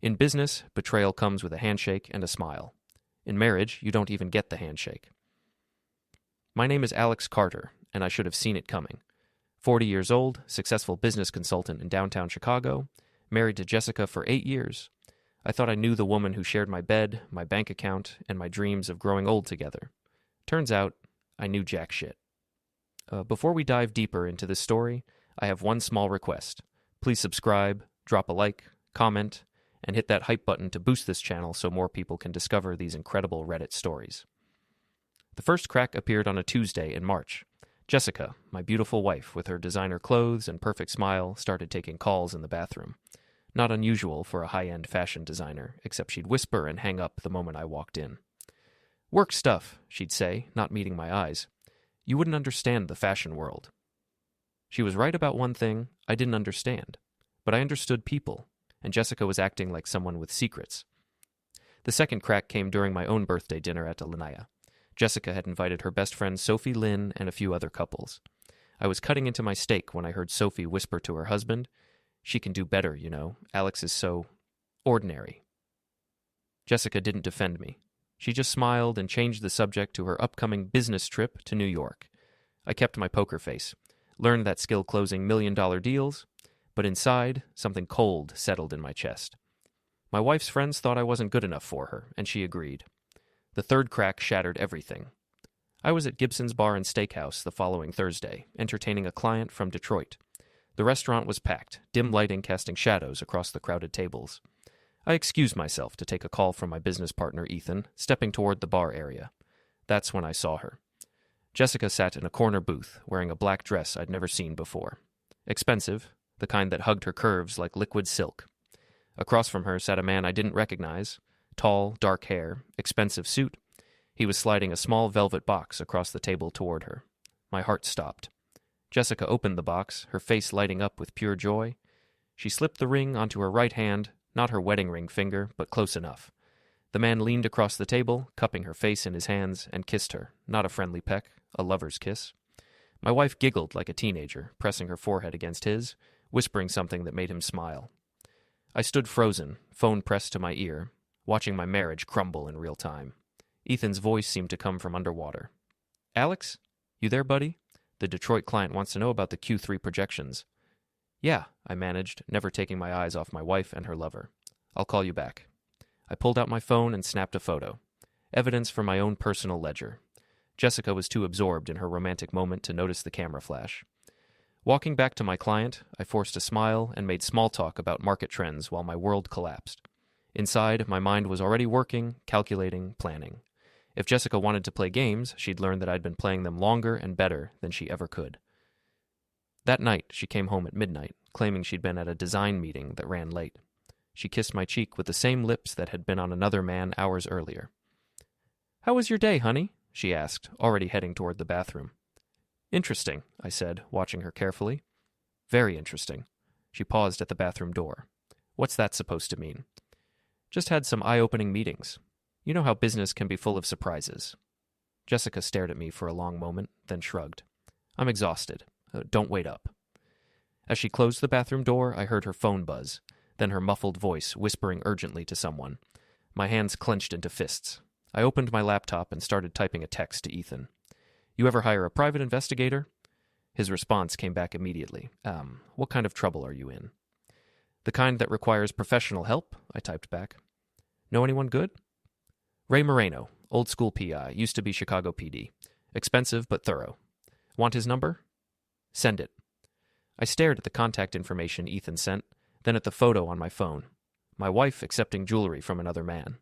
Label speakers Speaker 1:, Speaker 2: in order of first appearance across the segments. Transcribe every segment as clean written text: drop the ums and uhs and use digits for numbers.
Speaker 1: In business, betrayal comes with a handshake and a smile. In marriage, you don't even get the handshake. My name is Alex Carter, and I should have seen it coming. 40 years old, successful business consultant in downtown Chicago, married to Jessica for 8 years. I thought I knew the woman who shared my bed, my bank account, and my dreams of growing old together. Turns out, I knew jack shit. Before we dive deeper into this story, I have one small request. Please subscribe, drop a like, comment, and hit that hype button to boost this channel so more people can discover these incredible Reddit stories. The first crack appeared on a Tuesday in March. Jessica, my beautiful wife with her designer clothes and perfect smile, started taking calls in the bathroom. Not unusual for a high-end fashion designer, except she'd whisper and hang up the moment I walked in. "Work stuff," she'd say, not meeting my eyes. "You wouldn't understand the fashion world." She was right about one thing I didn't understand, but I understood people, and Jessica was acting like someone with secrets. The second crack came during my own birthday dinner at Lanaya. Jessica had invited her best friend Sophie Lynn and a few other couples. I was cutting into my steak when I heard Sophie whisper to her husband, "She can do better, you know. Alex is so ordinary." Jessica didn't defend me. She just smiled and changed the subject to her upcoming business trip to New York. I kept my poker face, learned that skill closing million-dollar deals, but inside, something cold settled in my chest. My wife's friends thought I wasn't good enough for her, and she agreed. The third crack shattered everything. I was at Gibson's Bar and Steakhouse the following Thursday, entertaining a client from Detroit. The restaurant was packed, dim lighting casting shadows across the crowded tables. I excused myself to take a call from my business partner Ethan, stepping toward the bar area. That's when I saw her. Jessica sat in a corner booth, wearing a black dress I'd never seen before. Expensive, the kind that hugged her curves like liquid silk. Across from her sat a man I didn't recognize. Tall, dark hair, expensive suit. He was sliding a small velvet box across the table toward her. My heart stopped. Jessica opened the box, her face lighting up with pure joy. She slipped the ring onto her right hand, not her wedding ring finger, but close enough. The man leaned across the table, cupping her face in his hands, and kissed her, not a friendly peck, a lover's kiss. My wife giggled like a teenager, pressing her forehead against his, whispering something that made him smile. I stood frozen, phone pressed to my ear, watching my marriage crumble in real time. Ethan's voice seemed to come from underwater. "Alex? You there, buddy? The Detroit client wants to know about the Q3 projections." "Yeah," I managed, never taking my eyes off my wife and her lover. "I'll call you back." I pulled out my phone and snapped a photo. Evidence for my own personal ledger. Jessica was too absorbed in her romantic moment to notice the camera flash. Walking back to my client, I forced a smile and made small talk about market trends while my world collapsed. Inside, my mind was already working, calculating, planning. If Jessica wanted to play games, she'd learned that I'd been playing them longer and better than she ever could. That night, she came home at midnight, claiming she'd been at a design meeting that ran late. She kissed my cheek with the same lips that had been on another man hours earlier. "How was your day, honey?" she asked, already heading toward the bathroom. "Interesting," I said, watching her carefully. "Very interesting." She paused at the bathroom door. "What's that supposed to mean?" "Just had some eye-opening meetings. You know how business can be full of surprises." Jessica stared at me for a long moment, then shrugged. "I'm exhausted. Don't wait up." As she closed the bathroom door, I heard her phone buzz, then her muffled voice whispering urgently to someone. My hands clenched into fists. I opened my laptop and started typing a text to Ethan. "You ever hire a private investigator?" His response came back immediately. What kind of trouble are you in?" "The kind that requires professional help," I typed back. "Know anyone good?" "Ray Moreno, old school PI, used to be Chicago PD. Expensive but thorough. Want his number?" "Send it." I stared at the contact information Ethan sent, then at the photo on my phone. My wife accepting jewelry from another man.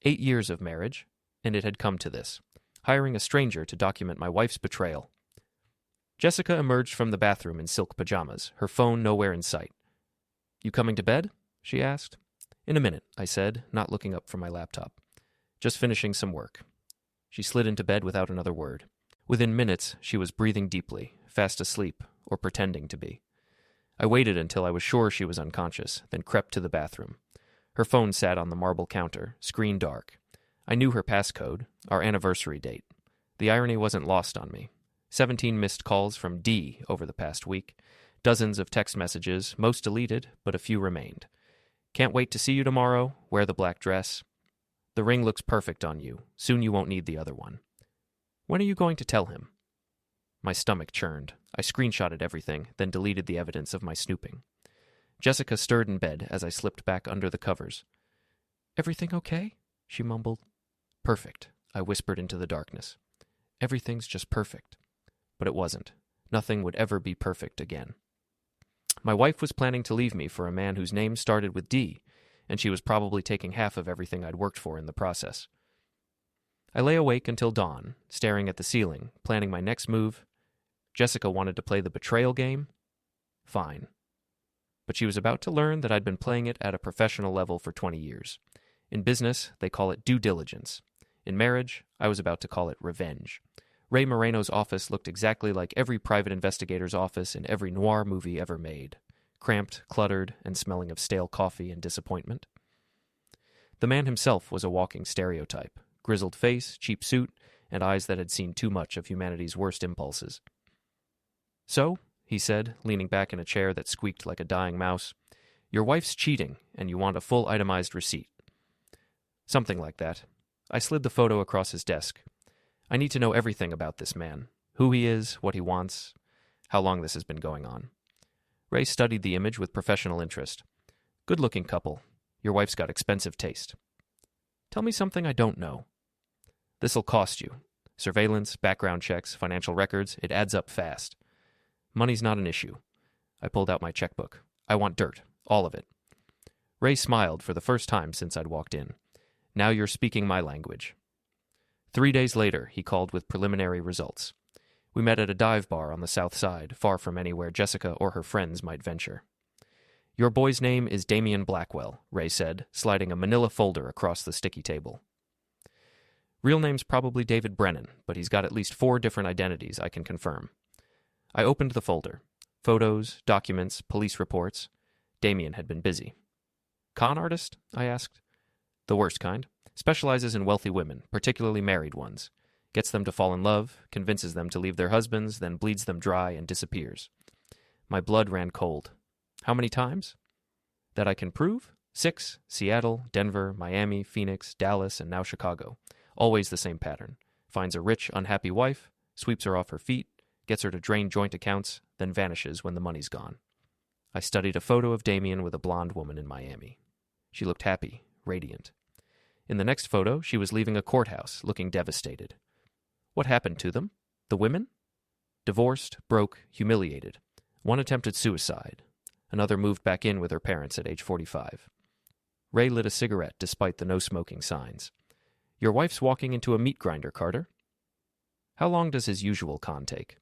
Speaker 1: 8 years of marriage, and it had come to this. Hiring a stranger to document my wife's betrayal. Jessica emerged from the bathroom in silk pajamas, her phone nowhere in sight. "You coming to bed?" she asked. "In a minute," I said, not looking up from my laptop. "Just finishing some work." She slid into bed without another word. Within minutes, she was breathing deeply, fast asleep, or pretending to be. I waited until I was sure she was unconscious, then crept to the bathroom. Her phone sat on the marble counter, screen dark. I knew her passcode, our anniversary date. The irony wasn't lost on me. 17 missed calls from D over the past week. Dozens of text messages, most deleted, but a few remained. Can't wait to see you tomorrow. Wear the black dress. The ring looks perfect on you. Soon you won't need the other one. When are you going to tell him? My stomach churned. I screenshotted everything, then deleted the evidence of my snooping. Jessica stirred in bed as I slipped back under the covers. Everything okay? She mumbled. Perfect, I whispered into the darkness. Everything's just perfect. But it wasn't. Nothing would ever be perfect again. My wife was planning to leave me for a man whose name started with D, and she was probably taking half of everything I'd worked for in the process. I lay awake until dawn, staring at the ceiling, planning my next move. Jessica wanted to play the betrayal game. Fine. But she was about to learn that I'd been playing it at a professional level for 20 years. In business, they call it due diligence. In marriage, I was about to call it revenge. Ray Moreno's office looked exactly like every private investigator's office in every noir movie ever made. Cramped, cluttered, and smelling of stale coffee and disappointment. The man himself was a walking stereotype. Grizzled face, cheap suit, and eyes that had seen too much of humanity's worst impulses. So, he said, leaning back in a chair that squeaked like a dying mouse, your wife's cheating, and you want a full itemized receipt. Something like that. I slid the photo across his desk. I need to know everything about this man. Who he is, what he wants, how long this has been going on. Ray studied the image with professional interest. Good-looking couple. Your wife's got expensive taste. Tell me something I don't know. This'll cost you. Surveillance, background checks, financial records, it adds up fast. Money's not an issue. I pulled out my checkbook. I want dirt. All of it. Ray smiled for the first time since I'd walked in. Now you're speaking my language. 3 days later, he called with preliminary results. We met at a dive bar on the south side, far from anywhere Jessica or her friends might venture. Your boy's name is Damien Blackwell, Ray said, sliding a manila folder across the sticky table. Real name's probably David Brennan, but he's got at least 4 different identities I can confirm. I opened the folder. Photos, documents, police reports. Damien had been busy. Con artist? I asked. The worst kind. Specializes in wealthy women, particularly married ones. Gets them to fall in love, convinces them to leave their husbands, then bleeds them dry and disappears. My blood ran cold. How many times? That I can prove? 6. Seattle, Denver, Miami, Phoenix, Dallas, and now Chicago. Always the same pattern. Finds a rich, unhappy wife, sweeps her off her feet, gets her to drain joint accounts, then vanishes when the money's gone. I studied a photo of Damien with a blonde woman in Miami. She looked happy, radiant. In the next photo, she was leaving a courthouse, looking devastated. What happened to them? The women? Divorced, broke, humiliated. One attempted suicide. Another moved back in with her parents at age 45. Ray lit a cigarette despite the no-smoking signs. Your wife's walking into a meat grinder, Carter. How long does his usual con take?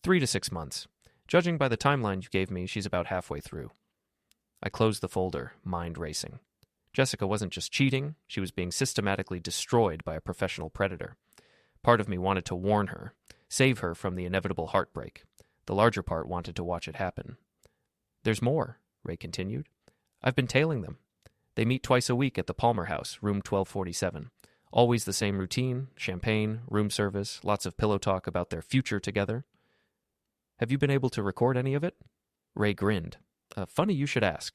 Speaker 1: 3 to 6 months. Judging by the timeline you gave me, she's about halfway through. I closed the folder, mind racing. Jessica wasn't just cheating, she was being systematically destroyed by a professional predator. Part of me wanted to warn her, save her from the inevitable heartbreak. The larger part wanted to watch it happen. There's more, Ray continued. I've been tailing them. They meet twice a week at the Palmer House, room 1247. Always the same routine, champagne, room service, lots of pillow talk about their future together. Have you been able to record any of it? Ray grinned. Funny you should ask.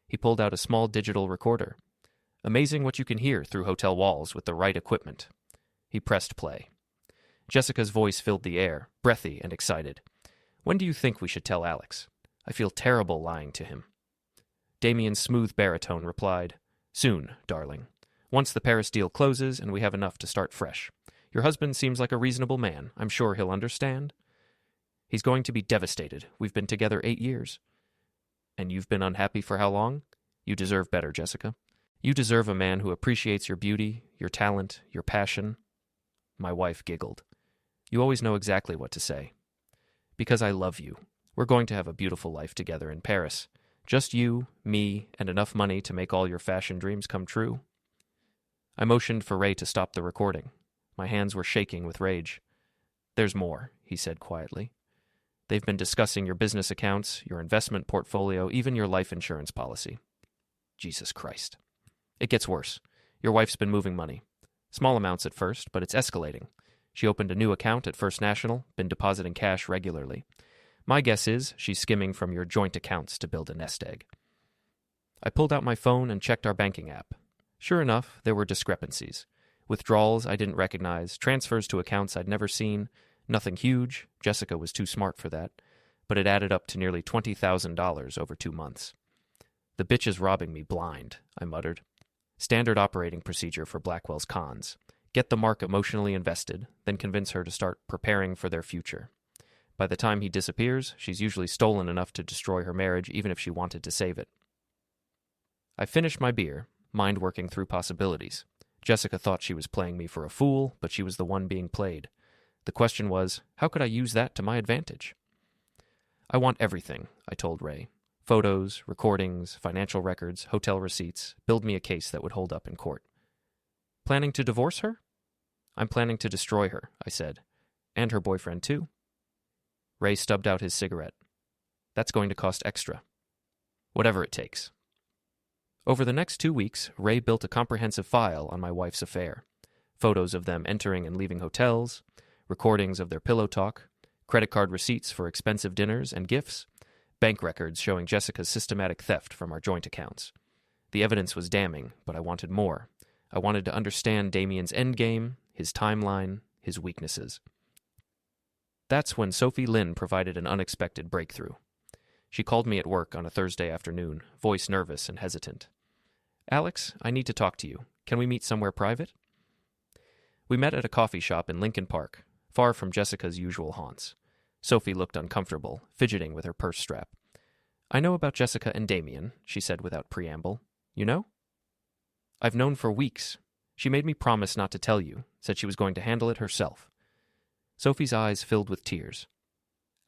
Speaker 1: He pulled out a small digital recorder. Amazing what you can hear through hotel walls with the right equipment. He pressed play. Jessica's voice filled the air, breathy and excited. When do you think we should tell Alex? I feel terrible lying to him. Damien's smooth baritone replied, Soon, darling. Once the Paris deal closes and we have enough to start fresh. Your husband seems like a reasonable man. I'm sure he'll understand. He's going to be devastated. We've been together 8 years. And you've been unhappy for how long? You deserve better, Jessica. You deserve a man who appreciates your beauty, your talent, your passion. My wife giggled. You always know exactly what to say. Because I love you. We're going to have a beautiful life together in Paris. Just you, me, and enough money to make all your fashion dreams come true. I motioned for Ray to stop the recording. My hands were shaking with rage. There's more, he said quietly. They've been discussing your business accounts, your investment portfolio, even your life insurance policy. Jesus Christ. It gets worse. Your wife's been moving money. Small amounts at first, but it's escalating. She opened a new account at First National, been depositing cash regularly. My guess is she's skimming from your joint accounts to build a nest egg. I pulled out my phone and checked our banking app. Sure enough, there were discrepancies. Withdrawals I didn't recognize, transfers to accounts I'd never seen. Nothing huge. Jessica was too smart for that. But it added up to nearly $20,000 over 2 months. The bitch is robbing me blind, I muttered. Standard operating procedure for Blackwell's cons. Get the mark emotionally invested, then convince her to start preparing for their future. By the time he disappears, she's usually stolen enough to destroy her marriage even if she wanted to save it. I finished my beer, mind working through possibilities. Jessica thought she was playing me for a fool, but she was the one being played. The question was, how could I use that to my advantage? I want everything, I told Ray. Photos, recordings, financial records, hotel receipts. Build me a case that would hold up in court. Planning to divorce her? I'm planning to destroy her, I said. And her boyfriend, too. Ray stubbed out his cigarette. That's going to cost extra. Whatever it takes. Over the next 2 weeks, Ray built a comprehensive file on my wife's affair. Photos of them entering and leaving hotels, recordings of their pillow talk, credit card receipts for expensive dinners and gifts, bank records showing Jessica's systematic theft from our joint accounts. The evidence was damning, but I wanted more. I wanted to understand Damien's endgame, his timeline, his weaknesses. That's when Sophie Lynn provided an unexpected breakthrough. She called me at work on a Thursday afternoon, voice nervous and hesitant. Alex, I need to talk to you. Can we meet somewhere private? We met at a coffee shop in Lincoln Park, far from Jessica's usual haunts. Sophie looked uncomfortable, fidgeting with her purse strap. I know about Jessica and Damien, she said without preamble. You know? I've known for weeks. She made me promise not to tell you, said she was going to handle it herself. Sophie's eyes filled with tears.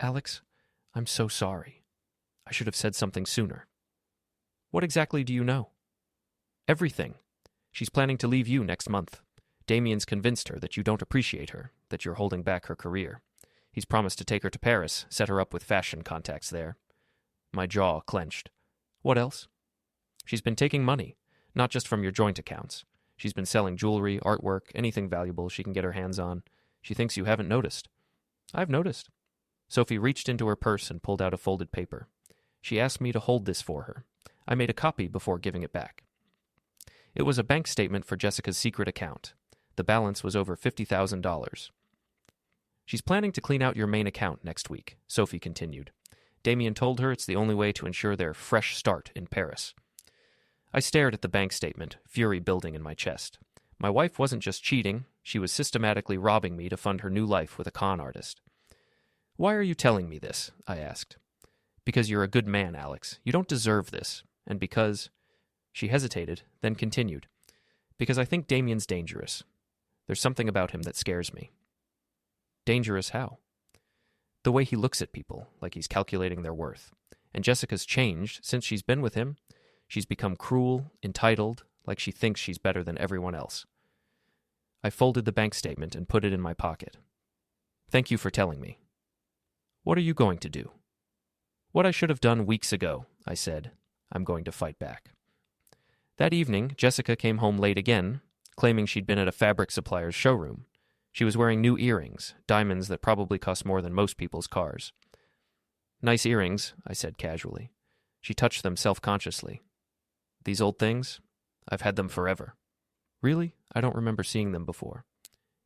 Speaker 1: Alex, I'm so sorry. I should have said something sooner. What exactly do you know? Everything. She's planning to leave you next month. Damien's convinced her that you don't appreciate her, that you're holding back her career. He's promised to take her to Paris, set her up with fashion contacts there. My jaw clenched. What else? She's been taking money, not just from your joint accounts. She's been selling jewelry, artwork, anything valuable she can get her hands on. She thinks you haven't noticed. I've noticed. Sophie reached into her purse and pulled out a folded paper. She asked me to hold this for her. I made a copy before giving it back. It was a bank statement for Jessica's secret account. The balance was over $50,000. She's planning to clean out your main account next week, Sophie continued. Damien told her it's the only way to ensure their fresh start in Paris. I stared at the bank statement, fury building in my chest. My wife wasn't just cheating, she was systematically robbing me to fund her new life with a con artist. Why are you telling me this? I asked. Because you're a good man, Alex. You don't deserve this. And because... She hesitated, then continued. Because I think Damien's dangerous. There's something about him that scares me. Dangerous how? The way he looks at people, like he's calculating their worth. And Jessica's changed since she's been with him. She's become cruel, entitled, like she thinks she's better than everyone else. I folded the bank statement and put it in my pocket. Thank you for telling me. What are you going to do? What I should have done weeks ago, I said. I'm going to fight back. That evening, Jessica came home late again, claiming she'd been at a fabric supplier's showroom. She was wearing new earrings, diamonds that probably cost more than most people's cars. Nice earrings, I said casually. She touched them self-consciously. These old things? I've had them forever. Really? I don't remember seeing them before.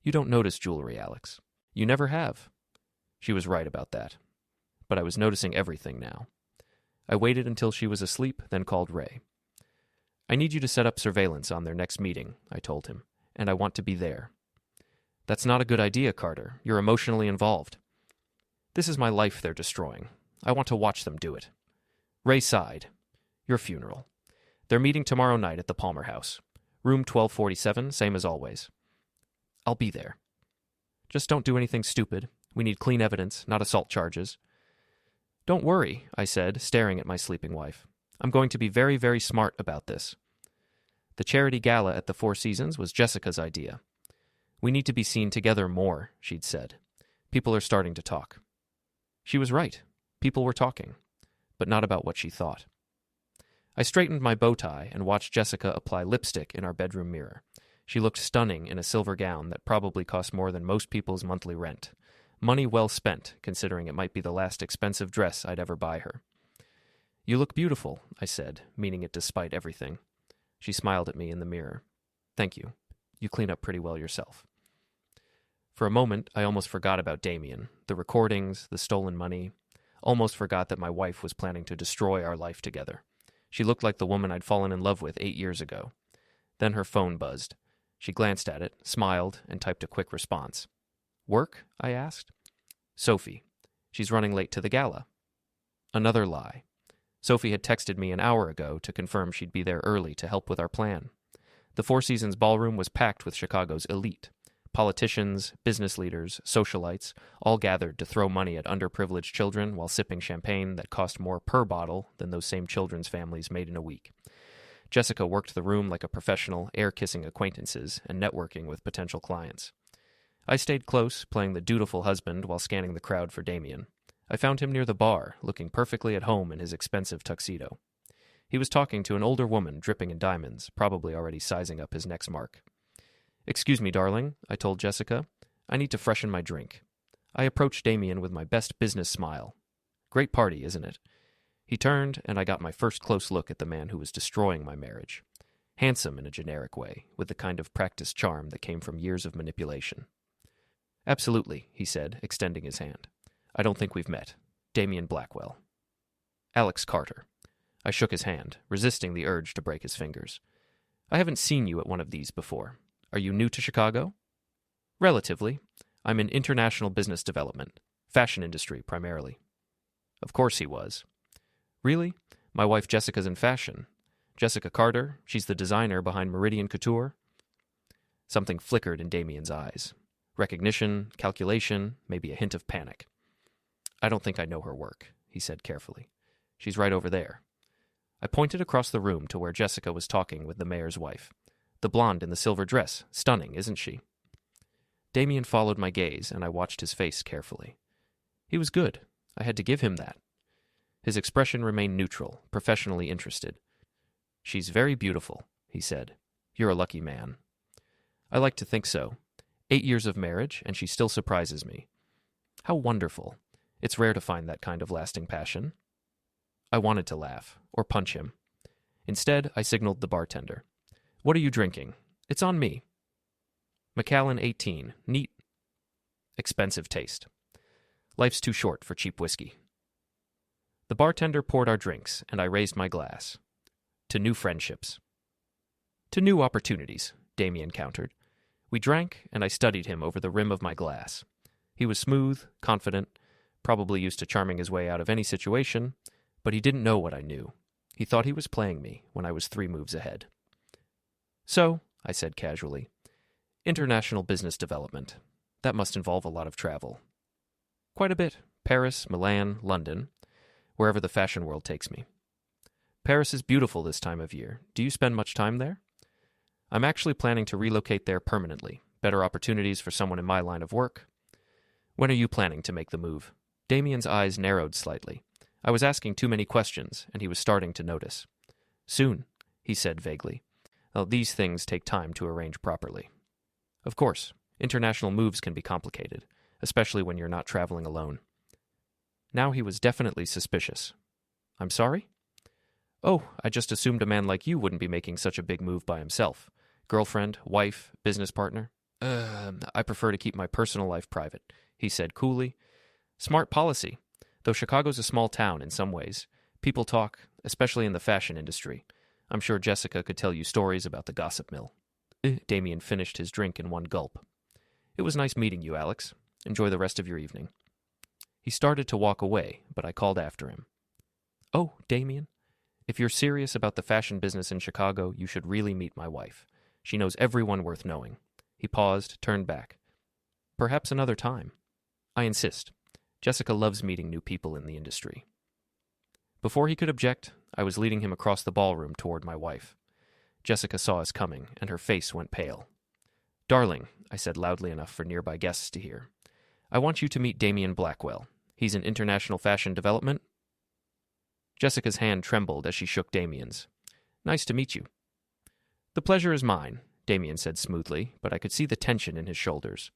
Speaker 1: You don't notice jewelry, Alex. You never have. She was right about that. But I was noticing everything now. I waited until she was asleep, then called Ray. I need you to set up surveillance on their next meeting, I told him, and I want to be there. That's not a good idea, Carter. You're emotionally involved. This is my life they're destroying. I want to watch them do it. Ray sighed. Your funeral. They're meeting tomorrow night at the Palmer House. Room 1247, same as always. I'll be there. Just don't do anything stupid. We need clean evidence, not assault charges. Don't worry, I said, staring at my sleeping wife. I'm going to be very, very smart about this. The charity gala at the Four Seasons was Jessica's idea. We need to be seen together more, she'd said. People are starting to talk. She was right. People were talking, but not about what she thought. I straightened my bow tie and watched Jessica apply lipstick in our bedroom mirror. She looked stunning in a silver gown that probably cost more than most people's monthly rent. Money well spent, considering it might be the last expensive dress I'd ever buy her. You look beautiful, I said, meaning it despite everything. She smiled at me in the mirror. Thank you. You clean up pretty well yourself. For a moment, I almost forgot about Damien, the recordings, the stolen money. Almost forgot that my wife was planning to destroy our life together. She looked like the woman I'd fallen in love with 8 years ago. Then her phone buzzed. She glanced at it, smiled, and typed a quick response. Work? I asked. Sophie. She's running late to the gala. Another lie. Sophie had texted me an hour ago to confirm she'd be there early to help with our plan. The Four Seasons ballroom was packed with Chicago's elite. Politicians, business leaders, socialites, all gathered to throw money at underprivileged children while sipping champagne that cost more per bottle than those same children's families made in a week. Jessica worked the room like a professional, air-kissing acquaintances and networking with potential clients. I stayed close, playing the dutiful husband while scanning the crowd for Damien. I found him near the bar, looking perfectly at home in his expensive tuxedo. He was talking to an older woman dripping in diamonds, probably already sizing up his next mark. Excuse me, darling, I told Jessica. I need to freshen my drink. I approached Damien with my best business smile. Great party, isn't it? He turned, and I got my first close look at the man who was destroying my marriage. Handsome in a generic way, with the kind of practiced charm that came from years of manipulation. Absolutely, he said, extending his hand. I don't think we've met. Damien Blackwell. Alex Carter. I shook his hand, resisting the urge to break his fingers. I haven't seen you at one of these before. Are you new to Chicago? Relatively. I'm in international business development. Fashion industry, primarily. Of course he was. Really? My wife Jessica's in fashion. Jessica Carter, she's the designer behind Meridian Couture. Something flickered in Damien's eyes. Recognition, calculation, maybe a hint of panic. I don't think I know her work, he said carefully. She's right over there. I pointed across the room to where Jessica was talking with the mayor's wife. The blonde in the silver dress. Stunning, isn't she? Damien followed my gaze, and I watched his face carefully. He was good. I had to give him that. His expression remained neutral, professionally interested. She's very beautiful, he said. You're a lucky man. I like to think so. 8 years of marriage, and she still surprises me. How wonderful. It's rare to find that kind of lasting passion. I wanted to laugh, or punch him. Instead, I signaled the bartender. What are you drinking? It's on me. Macallan 18. Neat. Expensive taste. Life's too short for cheap whiskey. The bartender poured our drinks, and I raised my glass. To new friendships. To new opportunities, Damien countered. We drank, and I studied him over the rim of my glass. He was smooth, confident, probably used to charming his way out of any situation, but he didn't know what I knew. He thought he was playing me when I was 3 moves ahead. So, I said casually, international business development. That must involve a lot of travel. Quite a bit. Paris, Milan, London, wherever the fashion world takes me. Paris is beautiful this time of year. Do you spend much time there? I'm actually planning to relocate there permanently. Better opportunities for someone in my line of work. When are you planning to make the move? Damien's eyes narrowed slightly. I was asking too many questions, and he was starting to notice. Soon, he said vaguely. Well, these things take time to arrange properly. Of course, international moves can be complicated, especially when you're not traveling alone. Now he was definitely suspicious. I'm sorry? Oh, I just assumed a man like you wouldn't be making such a big move by himself. Girlfriend, wife, business partner? I prefer to keep my personal life private, he said coolly. Smart policy. Though Chicago's a small town in some ways, people talk, especially in the fashion industry. I'm sure Jessica could tell you stories about the gossip mill. Damien finished his drink in one gulp. It was nice meeting you, Alex. Enjoy the rest of your evening. He started to walk away, but I called after him. Oh, Damien, if you're serious about the fashion business in Chicago, you should really meet my wife. She knows everyone worth knowing. He paused, turned back. Perhaps another time. I insist. Jessica loves meeting new people in the industry. Before he could object, I was leading him across the ballroom toward my wife. Jessica saw us coming, and her face went pale. Darling, I said loudly enough for nearby guests to hear, I want you to meet Damien Blackwell. He's in international fashion development. Jessica's hand trembled as she shook Damien's. Nice to meet you. The pleasure is mine, Damien said smoothly, but I could see the tension in his shoulders.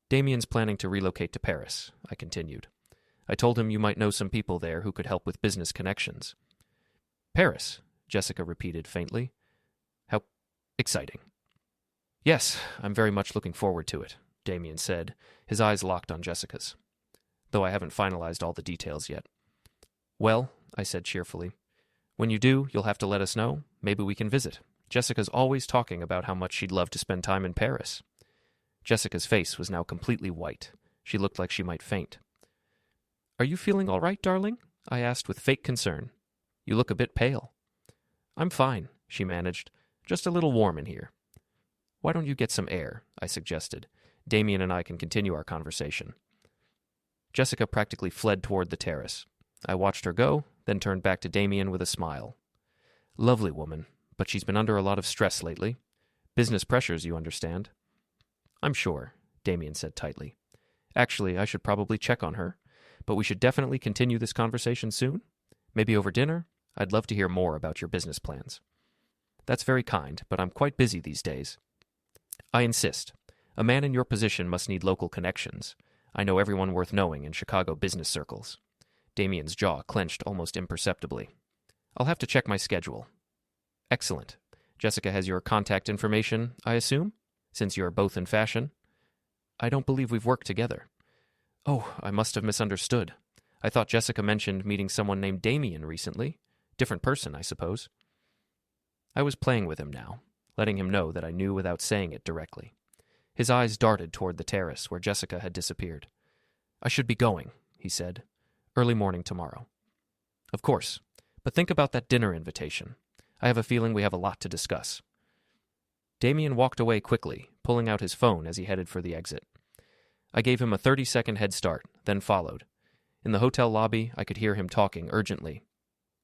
Speaker 1: Damien's planning to relocate to Paris, I continued. I told him you might know some people there who could help with business connections. Paris, Jessica repeated faintly. How exciting. Yes, I'm very much looking forward to it, Damien said, his eyes locked on Jessica's. Though I haven't finalized all the details yet. Well, I said cheerfully, when you do, you'll have to let us know. Maybe we can visit. Jessica's always talking about how much she'd love to spend time in Paris. Jessica's face was now completely white. She looked like she might faint. Are you feeling all right, darling? I asked with fake concern. You look a bit pale. I'm fine, she managed. Just a little warm in here. Why don't you get some air? I suggested. Damien and I can continue our conversation. Jessica practically fled toward the terrace. I watched her go, then turned back to Damien with a smile. Lovely woman, but she's been under a lot of stress lately. Business pressures, you understand. I'm sure, Damien said tightly. Actually, I should probably check on her, but we should definitely continue this conversation soon. Maybe over dinner? I'd love to hear more about your business plans. That's very kind, but I'm quite busy these days. I insist. A man in your position must need local connections. I know everyone worth knowing in Chicago business circles. Damien's jaw clenched almost imperceptibly. I'll have to check my schedule. Excellent. Jessica has your contact information, I assume, since you're both in fashion? I don't believe we've worked together. Oh, I must have misunderstood. I thought Jessica mentioned meeting someone named Damien recently. Different person, I suppose. I was playing with him now, letting him know that I knew without saying it directly. His eyes darted toward the terrace where Jessica had disappeared. I should be going, he said. Early morning tomorrow. Of course, but think about that dinner invitation. I have a feeling we have a lot to discuss. Damien walked away quickly, pulling out his phone as he headed for the exit. I gave him a 30-second head start, then followed. In the hotel lobby, I could hear him talking urgently.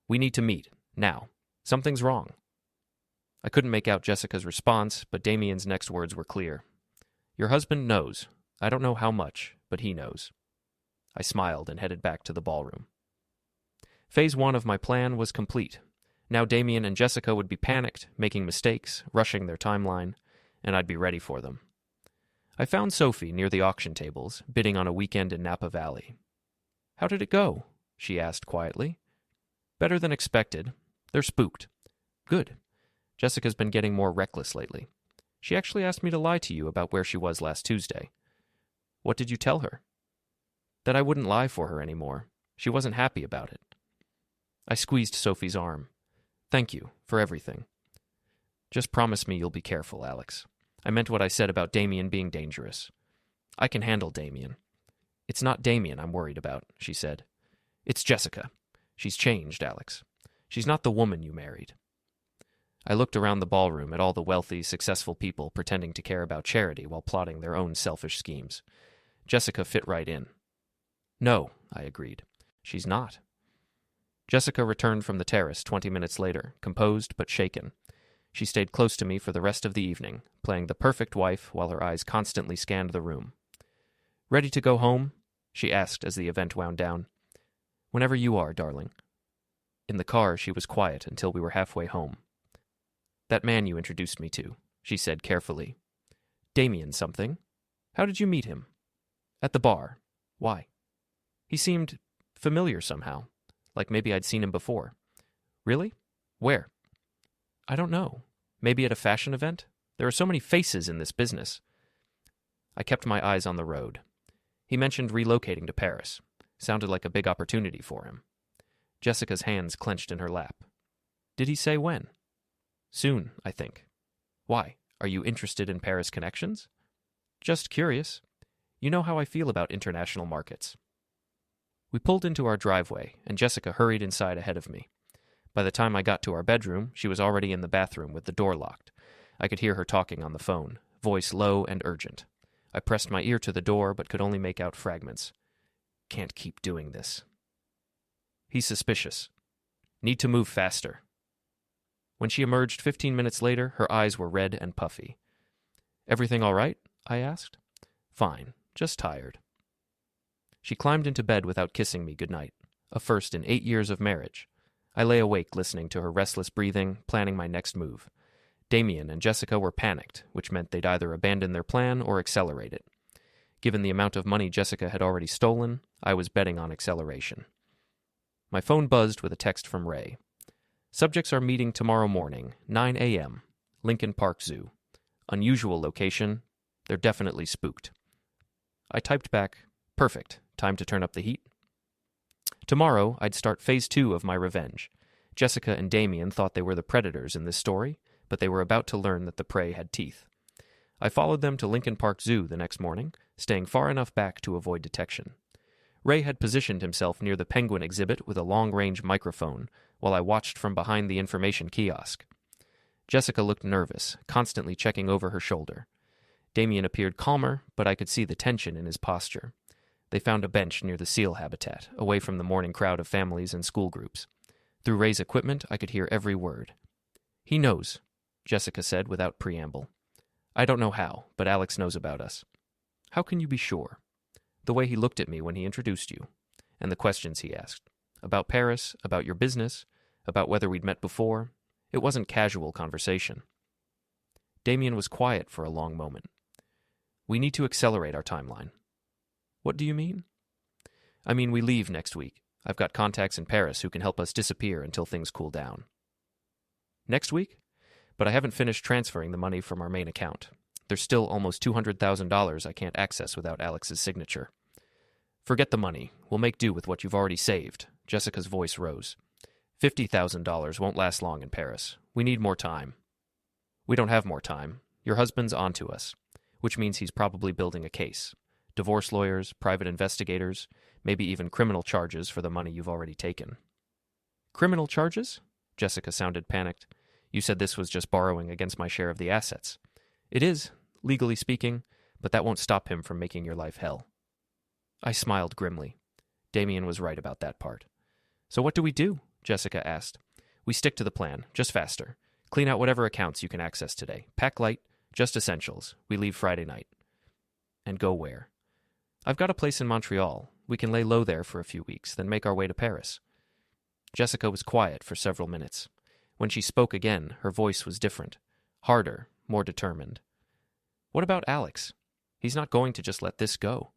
Speaker 1: We need to meet, now. Something's wrong. I couldn't make out Jessica's response, but Damien's next words were clear. Your husband knows. I don't know how much, but he knows. I smiled and headed back to the ballroom. Phase 1 of my plan was complete. Now Damien and Jessica would be panicked, making mistakes, rushing their timeline, and I'd be ready for them. I found Sophie near the auction tables, bidding on a weekend in Napa Valley. How did it go? She asked quietly. Better than expected. They're spooked. Good. Jessica's been getting more reckless lately. She actually asked me to lie to you about where she was last Tuesday. What did you tell her? That I wouldn't lie for her anymore. She wasn't happy about it. I squeezed Sophie's arm. Thank you for everything. Just promise me you'll be careful, Alex. I meant what I said about Damien being dangerous. I can handle Damien. It's not Damien I'm worried about, she said. It's Jessica. She's changed, Alex. She's not the woman you married. I looked around the ballroom at all the wealthy, successful people pretending to care about charity while plotting their own selfish schemes. Jessica fit right in. No, I agreed. She's not. Jessica returned from the terrace 20 minutes later, composed but shaken. She stayed close to me for the rest of the evening, playing the perfect wife while her eyes constantly scanned the room. Ready to go home? She asked as the event wound down. Whenever you are, darling. In the car, she was quiet until we were halfway home. That man you introduced me to, she said carefully. Damien something. How did you meet him? At the bar. Why? He seemed familiar somehow, like maybe I'd seen him before. Really? Where? I don't know. Maybe at a fashion event? There are so many faces in this business. I kept my eyes on the road. He mentioned relocating to Paris. Sounded like a big opportunity for him. Jessica's hands clenched in her lap. Did he say when? Soon, I think. Why? Are you interested in Paris connections? Just curious. You know how I feel about international markets. We pulled into our driveway, and Jessica hurried inside ahead of me. By the time I got to our bedroom, she was already in the bathroom with the door locked. I could hear her talking on the phone, voice low and urgent. I pressed my ear to the door, but could only make out fragments. Can't keep doing this. He's suspicious. Need to move faster. When she emerged 15 minutes later, her eyes were red and puffy. Everything all right? I asked. Fine, just tired. She climbed into bed without kissing me goodnight, a first in 8 years of marriage. I lay awake listening to her restless breathing, planning my next move. Damien and Jessica were panicked, which meant they'd either abandon their plan or accelerate it. Given the amount of money Jessica had already stolen, I was betting on acceleration. My phone buzzed with a text from Ray. Subjects are meeting tomorrow morning, 9 a.m., Lincoln Park Zoo. Unusual location. They're definitely spooked. I typed back, perfect, time to turn up the heat. Tomorrow, I'd start phase 2 of my revenge. Jessica and Damien thought they were the predators in this story, but they were about to learn that the prey had teeth. I followed them to Lincoln Park Zoo the next morning, staying far enough back to avoid detection. Ray had positioned himself near the penguin exhibit with a long-range microphone, while I watched from behind the information kiosk. Jessica looked nervous, constantly checking over her shoulder. Damien appeared calmer, but I could see the tension in his posture. They found a bench near the seal habitat, away from the morning crowd of families and school groups. Through Ray's equipment, I could hear every word. "He knows," Jessica said without preamble. "I don't know how, but Alex knows about us." "How can you be sure?" "The way he looked at me when he introduced you, and the questions he asked. About Paris, about your business, about whether we'd met before. It wasn't casual conversation." Damien was quiet for a long moment. "We need to accelerate our timeline." "What do you mean?" "I mean, we leave next week. I've got contacts in Paris who can help us disappear until things cool down." "Next week?" "But I haven't finished transferring the money from our main account. There's still almost $200,000 I can't access without Alex's signature." "Forget the money. We'll make do with what you've already saved." Jessica's voice rose. $50,000 won't last long in Paris. We need more time." "We don't have more time. Your husband's onto us," which means he's probably building a case. Divorce lawyers, private investigators, maybe even criminal charges for the money you've already taken. "Criminal charges?" Jessica sounded panicked. "You said this was just borrowing against my share of the assets." "It is, legally speaking, but that won't stop him from making your life hell." I smiled grimly. Damien was right about that part. "So what do we do?" Jessica asked. "We stick to the plan, just faster. Clean out whatever accounts you can access today. Pack light, just essentials. We leave Friday night." "And go where?" "I've got a place in Montreal. We can lay low there for a few weeks, then make our way to Paris." Jessica was quiet for several minutes. When she spoke again, her voice was different. Harder, more determined. "What about Alex? He's not going to just let this go."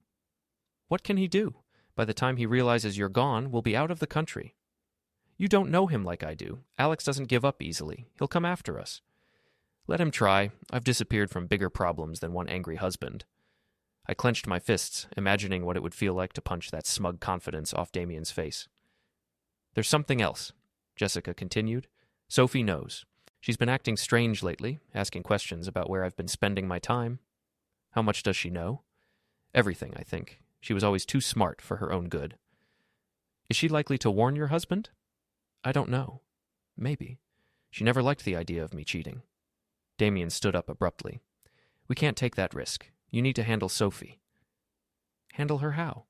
Speaker 1: "What can he do? By the time he realizes you're gone, we'll be out of the country." "You don't know him like I do. Alex doesn't give up easily. He'll come after us." "Let him try. I've disappeared from bigger problems than one angry husband." I clenched my fists, imagining what it would feel like to punch that smug confidence off Damien's face. "There's something else," Jessica continued. "Sophie knows. She's been acting strange lately, asking questions about where I've been spending my time." "How much does she know?" "Everything, I think. She was always too smart for her own good." "Is she likely to warn your husband?" "I don't know. Maybe. She never liked the idea of me cheating." Damien stood up abruptly. "We can't take that risk. You need to handle Sophie." "Handle her how?"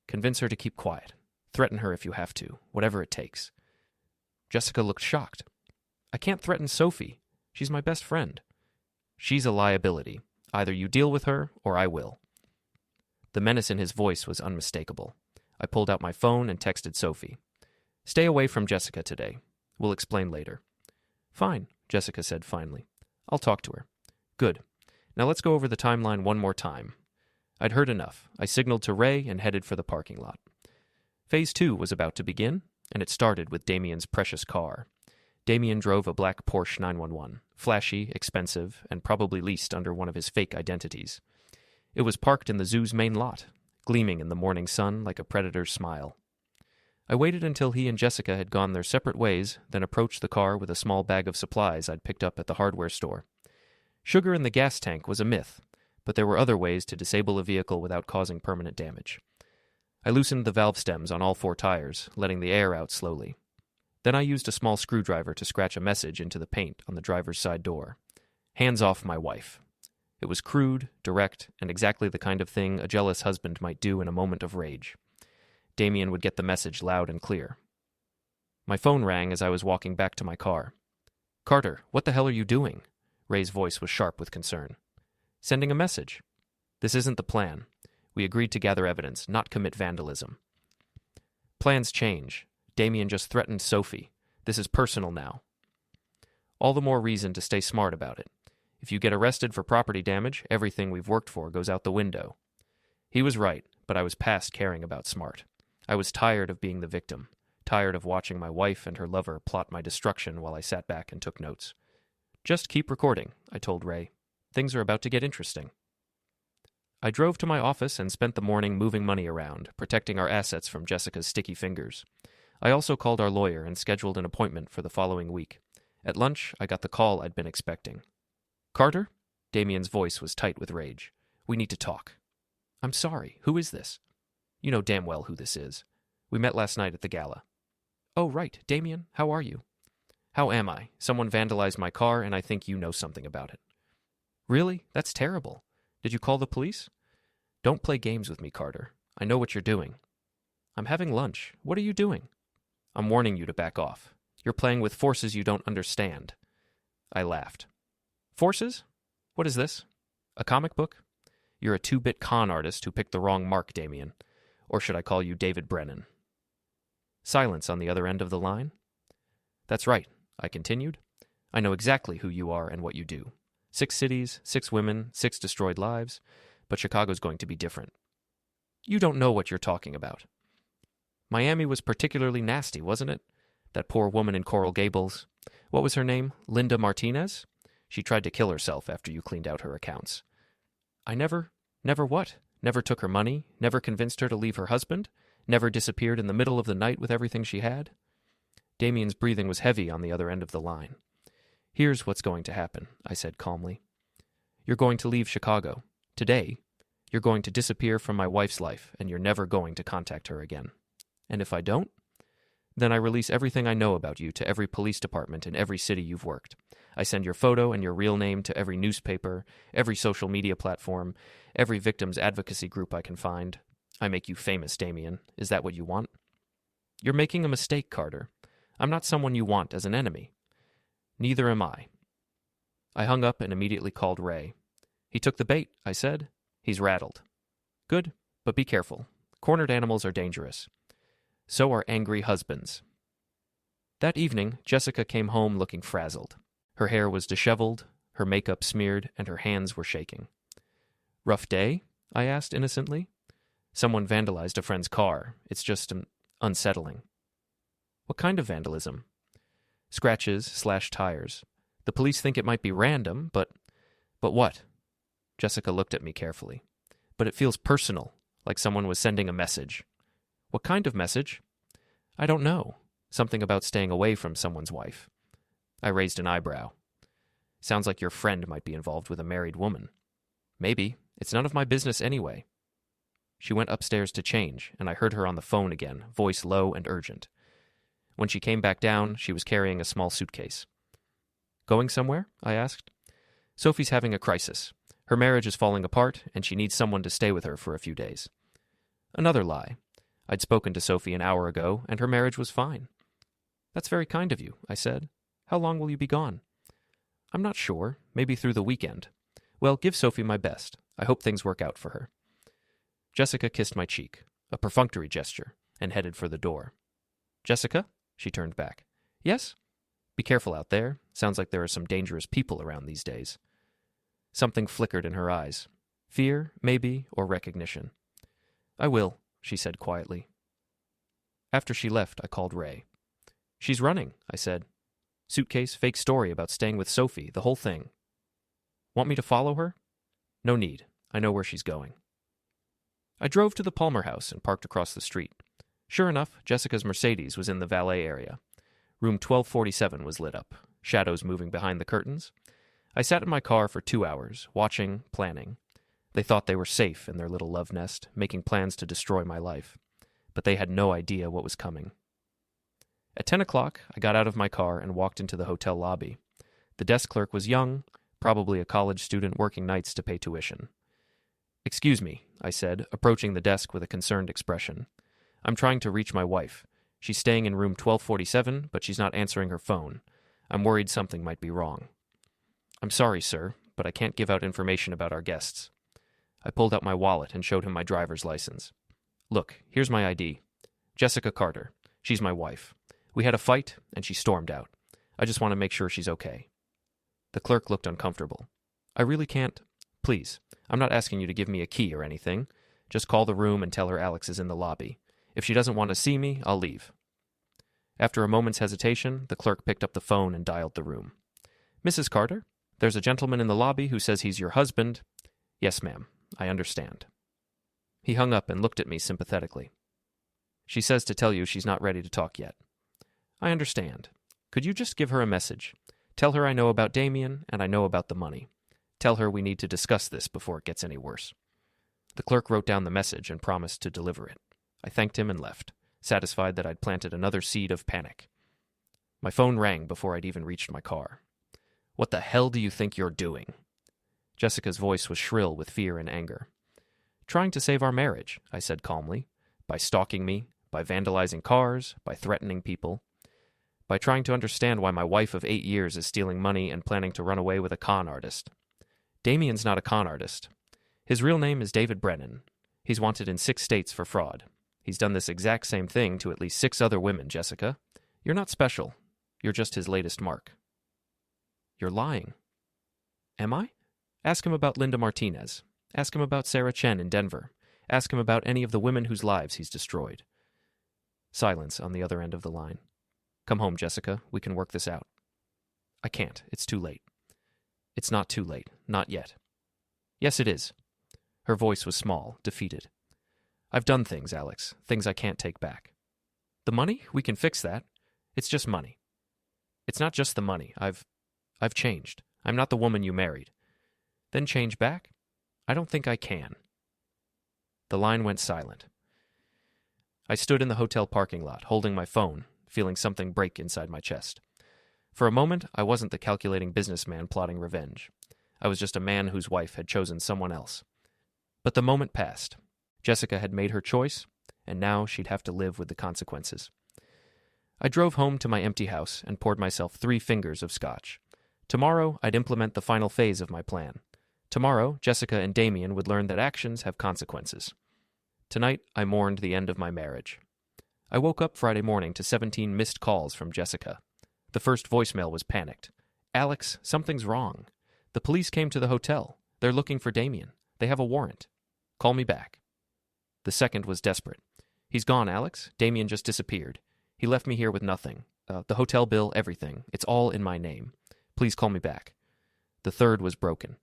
Speaker 1: "Convince her to keep quiet. Threaten her if you have to, whatever it takes." Jessica looked shocked. "I can't threaten Sophie. She's my best friend." "She's a liability. Either you deal with her, or I will." The menace in his voice was unmistakable. I pulled out my phone and texted Sophie. "Stay away from Jessica today. We'll explain later." "Fine," Jessica said finally. "I'll talk to her." "Good. Now let's go over the timeline one more time." I'd heard enough. I signaled to Ray and headed for the parking lot. Phase 2 was about to begin, and it started with Damien's precious car. Damien drove a black Porsche 911, flashy, expensive, and probably leased under one of his fake identities. It was parked in the zoo's main lot, gleaming in the morning sun like a predator's smile. I waited until he and Jessica had gone their separate ways, then approached the car with a small bag of supplies I'd picked up at the hardware store. Sugar in the gas tank was a myth, but there were other ways to disable a vehicle without causing permanent damage. I loosened the valve stems on all 4 tires, letting the air out slowly. Then I used a small screwdriver to scratch a message into the paint on the driver's side door. "Hands off my wife." It was crude, direct, and exactly the kind of thing a jealous husband might do in a moment of rage. Damien would get the message loud and clear. My phone rang as I was walking back to my car. "Carter, what the hell are you doing?" Ray's voice was sharp with concern. "Sending a message. This isn't the plan. We agreed to gather evidence, not commit vandalism." "Plans change. Damien just threatened Sophie. This is personal now." "All the more reason to stay smart about it. If you get arrested for property damage, everything we've worked for goes out the window." He was right. but I was past caring about smart. I was tired of being the victim, tired of watching my wife and her lover plot my destruction while I sat back and took notes. Just keep recording, I told Ray. Things are about to get interesting. I drove to my office and spent the morning moving money around, protecting our assets from Jessica's sticky fingers. I also called our lawyer and scheduled an appointment for the following week. At lunch, I got the call I'd been expecting. Carter? Damien's voice was tight with rage. We need to talk. I'm sorry, who is this? You know damn well who this is. We met last night at the gala. Oh, right, Damien, how are you? How am I? Someone vandalized my car and I think you know something about it. Really? That's terrible. Did you call the police? Don't play games with me, Carter. I know what you're doing. I'm having lunch. What are you doing? I'm warning you to back off. You're playing with forces you don't understand. I laughed. Forces? What is this? A comic book? You're a 2-bit con artist who picked the wrong mark, Damien. Or should I call you David Brennan? Silence on the other end of the line. That's right, I continued. I know exactly who you are and what you do. 6 cities, 6 women, 6 destroyed lives, but Chicago's going to be different. You don't know what you're talking about. Miami was particularly nasty, wasn't it? That poor woman in Coral Gables. What was her name? Linda Martinez? She tried to kill herself after you cleaned out her accounts. I never what? Never took her money? Never convinced her to leave her husband? Never disappeared in the middle of the night with everything she had? Damien's breathing was heavy on the other end of the line. Here's what's going to happen, I said calmly. You're going to leave Chicago. Today, you're going to disappear from my wife's life, and you're never going to contact her again. And if I don't, then I release everything I know about you to every police department in every city you've worked. I send your photo and your real name to every newspaper, every social media platform, every victim's advocacy group I can find. I make you famous, Damien. Is that what you want? You're making a mistake, Carter. I'm not someone you want as an enemy. Neither am I. I hung up and immediately called Ray. He took the bait, I said. He's rattled. Good, but be careful. Cornered animals are dangerous. So are angry husbands. That evening, Jessica came home looking frazzled. Her hair was disheveled, her makeup smeared, and her hands were shaking. Rough day? I asked innocently. Someone vandalized a friend's car. It's just unsettling. What kind of vandalism? Scratches, slashed tires. The police think it might be random, but what? Jessica looked at me carefully. But it feels personal, like someone was sending a message. What kind of message? I don't know. Something about staying away from someone's wife. I raised an eyebrow. Sounds like your friend might be involved with a married woman. Maybe. It's none of my business anyway. She went upstairs to change, and I heard her on the phone again, voice low and urgent. When she came back down, she was carrying a small suitcase. Going somewhere? I asked. Sophie's having a crisis. Her marriage is falling apart, and she needs someone to stay with her for a few days. Another lie. I'd spoken to Sophie an hour ago, and her marriage was fine. That's very kind of you, I said. How long will you be gone? I'm not sure. Maybe through the weekend. Well, give Sophie my best. I hope things work out for her. Jessica kissed my cheek, a perfunctory gesture, and headed for the door. Jessica? She turned back. Yes? Be careful out there. Sounds like there are some dangerous people around these days. Something flickered in her eyes. Fear, maybe, or recognition. I will, she said quietly. After she left, I called Ray. She's running, I said. Suitcase, fake story about staying with Sophie, the whole thing. Want me to follow her? No need. I know where she's going. I drove to the Palmer house and parked across the street. Sure enough, Jessica's Mercedes was in the valet area. Room 1247 was lit up, shadows moving behind the curtains. I sat in my car for 2 hours, watching, planning. They thought they were safe in their little love nest, making plans to destroy my life. But they had no idea what was coming. At 10 o'clock, I got out of my car and walked into the hotel lobby. The desk clerk was young, probably a college student working nights to pay tuition. Excuse me, I said, approaching the desk with a concerned expression. I'm trying to reach my wife. She's staying in room 1247, but she's not answering her phone. I'm worried something might be wrong. I'm sorry, sir, but I can't give out information about our guests. I pulled out my wallet and showed him my driver's license. Look, here's my ID. Jessica Carter. She's my wife. We had a fight, and she stormed out. I just want to make sure she's okay. The clerk looked uncomfortable. I really can't. Please, I'm not asking you to give me a key or anything. Just call the room and tell her Alex is in the lobby. If she doesn't want to see me, I'll leave." After a moment's hesitation, the clerk picked up the phone and dialed the room. "Mrs. Carter, there's a gentleman in the lobby who says he's your husband." "Yes, ma'am. I understand." He hung up and looked at me sympathetically. "She says to tell you she's not ready to talk yet." "I understand. Could you just give her a message? Tell her I know about Damien and I know about the money. Tell her we need to discuss this before it gets any worse." The clerk wrote down the message and promised to deliver it. I thanked him and left, satisfied that I'd planted another seed of panic. My phone rang before I'd even reached my car. "What the hell do you think you're doing?" Jessica's voice was shrill with fear and anger. "Trying to save our marriage," I said calmly. "By stalking me, by vandalizing cars, by threatening people. By trying to understand why my wife of 8 years is stealing money and planning to run away with a con artist. Damien's not a con artist. His real name is David Brennan. He's wanted in 6 states for fraud. He's done this exact same thing to at least 6 other women, Jessica. You're not special. You're just his latest mark." "You're lying." "Am I? Ask him about Linda Martinez. Ask him about Sarah Chen in Denver. Ask him about any of the women whose lives he's destroyed." Silence on the other end of the line. "Come home, Jessica. We can work this out." "I can't. It's too late." "It's not too late. Not yet." "Yes, it is." Her voice was small, defeated. "I've done things, Alex. Things I can't take back." "The money? We can fix that. It's just money." "It's not just the money. I've changed. I'm not the woman you married." "Then change back?" "I don't think I can." The line went silent. I stood in the hotel parking lot, holding my phone, feeling something break inside my chest. For a moment, I wasn't the calculating businessman plotting revenge. I was just a man whose wife had chosen someone else. But the moment passed. Jessica had made her choice, and now she'd have to live with the consequences. I drove home to my empty house and poured myself 3 fingers of scotch. Tomorrow, I'd implement the final phase of my plan. Tomorrow, Jessica and Damien would learn that actions have consequences. Tonight, I mourned the end of my marriage. I woke up Friday morning to 17 missed calls from Jessica. The first voicemail was panicked. "Alex, something's wrong. The police came to the hotel. They're looking for Damien. They have a warrant. Call me back." The second was desperate. "He's gone, Alex. Damien just disappeared. He left me here with nothing. The hotel bill, everything. It's all in my name. Please call me back." The third was broken.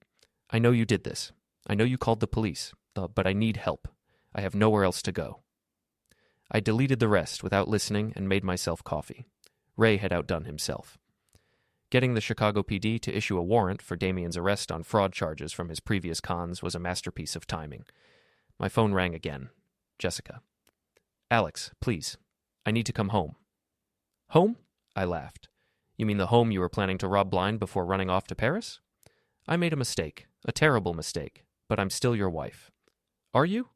Speaker 1: "I know you did this. I know you called the police, but I need help. I have nowhere else to go." I deleted the rest without listening and made myself coffee. Ray had outdone himself. Getting the Chicago PD to issue a warrant for Damien's arrest on fraud charges from his previous cons was a masterpiece of timing. My phone rang again. Jessica. "Alex, please. I need to come home." "Home?" I laughed. "You mean the home you were planning to rob blind before running off to Paris?" "I made a mistake, a terrible mistake, but I'm still your wife." "Are you?"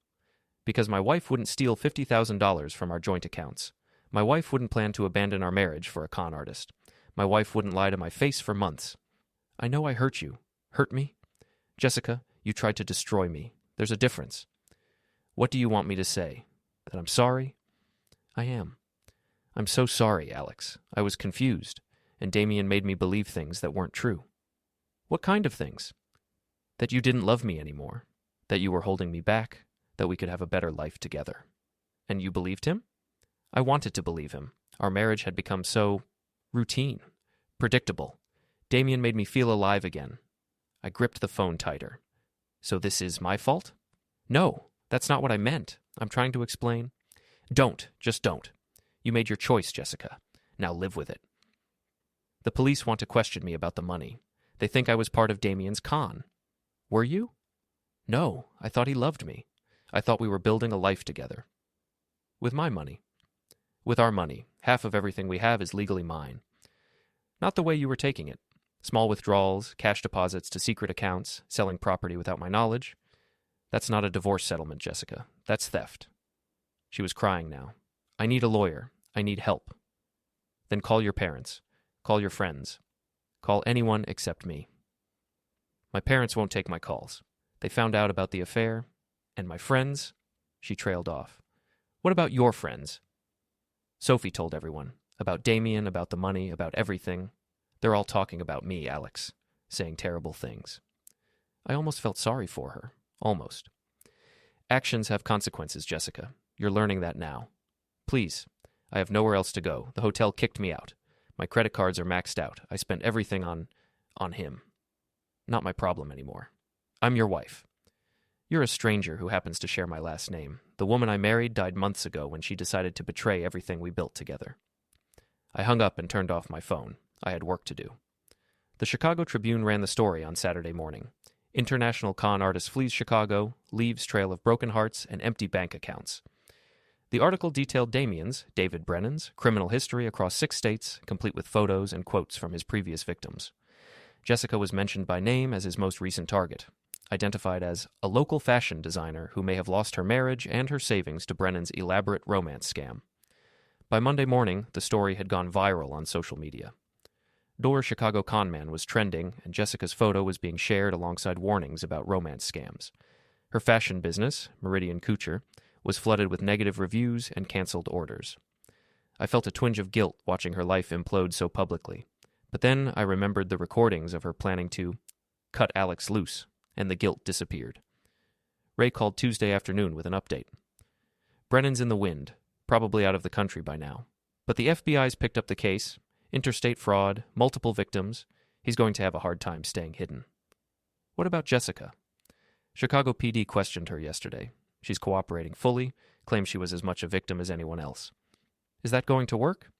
Speaker 1: "Because my wife wouldn't steal $50,000 from our joint accounts. My wife wouldn't plan to abandon our marriage for a con artist. My wife wouldn't lie to my face for months. I know I hurt you. Hurt me? Jessica, you tried to destroy me. There's a difference. What do you want me to say? That I'm sorry?" "I am. I'm so sorry, Alex. I was confused, and Damien made me believe things that weren't true." "What kind of things?" "That you didn't love me anymore. That you were holding me back. That we could have a better life together." "And you believed him?" "I wanted to believe him. Our marriage had become so routine, predictable. Damien made me feel alive again." I gripped the phone tighter. "So this is my fault?" "No, that's not what I meant. I'm trying to explain." "Don't. Just don't. You made your choice, Jessica. Now live with it." "The police want to question me about the money. They think I was part of Damien's con." "Were you?" "No, I thought he loved me. I thought we were building a life together." "With my money?" "With our money. Half of everything we have is legally mine." "Not the way you were taking it. Small withdrawals, cash deposits to secret accounts, selling property without my knowledge. That's not a divorce settlement, Jessica. That's theft." She was crying now. "I need a lawyer. I need help." "Then call your parents. Call your friends. Call anyone except me." "My parents won't take my calls. They found out about the affair. And my friends?" She trailed off. "What about your friends?" "Sophie told everyone. About Damien, about the money, about everything. They're all talking about me, Alex. Saying terrible things." I almost felt sorry for her. Almost. Actions have consequences, Jessica. You're learning that now. Please. I have nowhere else to go. The hotel kicked me out. My credit cards are maxed out. I spent everything on him. Not my problem anymore. I'm your wife. You're a stranger who happens to share my last name. The woman I married died months ago when she decided to betray everything we built together. I hung up and turned off my phone. I had work to do. The Chicago Tribune ran the story on Saturday morning. International con artist flees Chicago, leaves trail of broken hearts and empty bank accounts. The article detailed Damien's, David Brennan's, criminal history across 6 states, complete with photos and quotes from his previous victims. Jessica was mentioned by name as his most recent target, identified as a local fashion designer who may have lost her marriage and her savings to Brennan's elaborate romance scam. By Monday morning, the story had gone viral on social media. Door Chicago Conman was trending, and Jessica's photo was being shared alongside warnings about romance scams. Her fashion business, Meridian Couture, was flooded with negative reviews and canceled orders. I felt a twinge of guilt watching her life implode so publicly. But then I remembered the recordings of her planning to cut Alex loose, and the guilt disappeared. Ray called Tuesday afternoon with an update. Brennan's in the wind, probably out of the country by now. But the FBI's picked up the case, interstate fraud, multiple victims. He's going to have a hard time staying hidden. What about Jessica? Chicago PD questioned her yesterday. She's cooperating fully, claims she was as much a victim as anyone else. Is that going to work?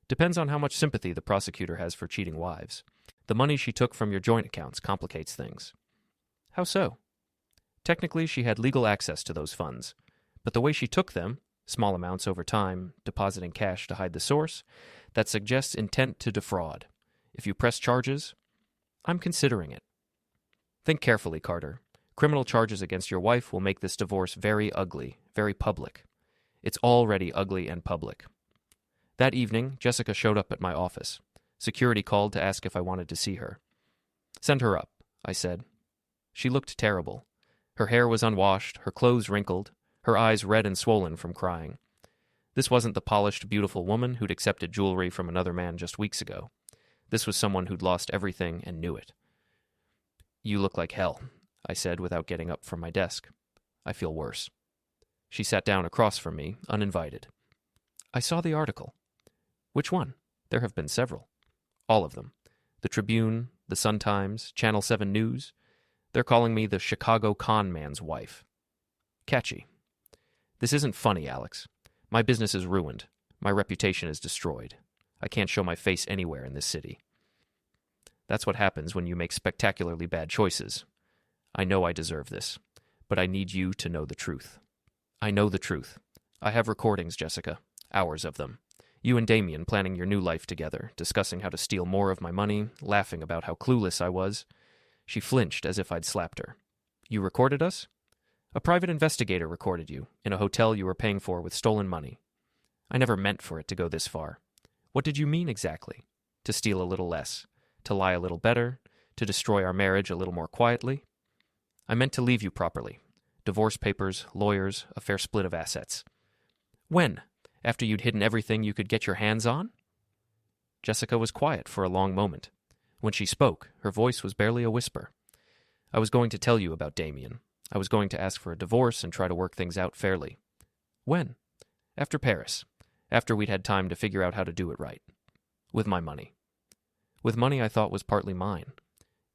Speaker 1: Depends on how much sympathy the prosecutor has for cheating wives. The money she took from your joint accounts complicates things. How so? Technically, she had legal access to those funds, but the way she took them, small amounts over time, depositing cash to hide the source, that suggests intent to defraud. If you press charges, I'm considering it. Think carefully, Carter. Criminal charges against your wife will make this divorce very ugly, very public. It's already ugly and public. That evening, Jessica showed up at my office. Security called to ask if I wanted to see her. Send her up, I said. She looked terrible. Her hair was unwashed, her clothes wrinkled, her eyes red and swollen from crying. This wasn't the polished, beautiful woman who'd accepted jewelry from another man just weeks ago. This was someone who'd lost everything and knew it. You look like hell, I said without getting up from my desk. I feel worse. She sat down across from me, uninvited. I saw the article. Which one? There have been several. All of them. The Tribune, the Sun-Times, Channel 7 News. They're calling me the Chicago con man's wife. Catchy. This isn't funny, Alex. My business is ruined. My reputation is destroyed. I can't show my face anywhere in this city. That's what happens when you make spectacularly bad choices. I know I deserve this, but I need you to know the truth. I know the truth. I have recordings, Jessica. Hours of them. You and Damien planning your new life together, discussing how to steal more of my money, laughing about how clueless I was. She flinched as if I'd slapped her. You recorded us? A private investigator recorded you, in a hotel you were paying for with stolen money. I never meant for it to go this far. What did you mean exactly? To steal a little less? To lie a little better? To destroy our marriage a little more quietly? I meant to leave you properly. Divorce papers, lawyers, a fair split of assets. When? After you'd hidden everything you could get your hands on? Jessica was quiet for a long moment. When she spoke, her voice was barely a whisper. I was going to tell you about Damien. I was going to ask for a divorce and try to work things out fairly. When? After Paris. After we'd had time to figure out how to do it right. With my money. With money I thought was partly mine.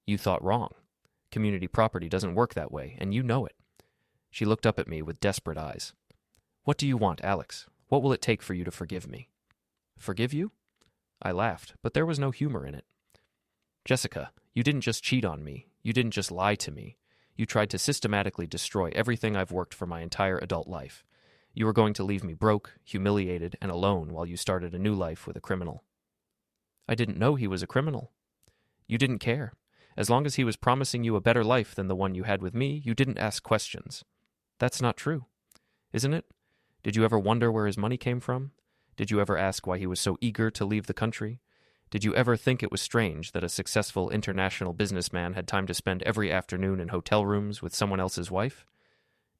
Speaker 1: You thought wrong. Community property doesn't work that way, and you know it. She looked up at me with desperate eyes. What do you want, Alex? What will it take for you to forgive me? Forgive you? I laughed, but there was no humor in it. Jessica, you didn't just cheat on me. You didn't just lie to me. You tried to systematically destroy everything I've worked for my entire adult life. You were going to leave me broke, humiliated, and alone while you started a new life with a criminal. I didn't know he was a criminal. You didn't care. As long as he was promising you a better life than the one you had with me, you didn't ask questions. That's not true. Isn't it? Did you ever wonder where his money came from? Did you ever ask why he was so eager to leave the country? Did you ever think it was strange that a successful international businessman had time to spend every afternoon in hotel rooms with someone else's wife?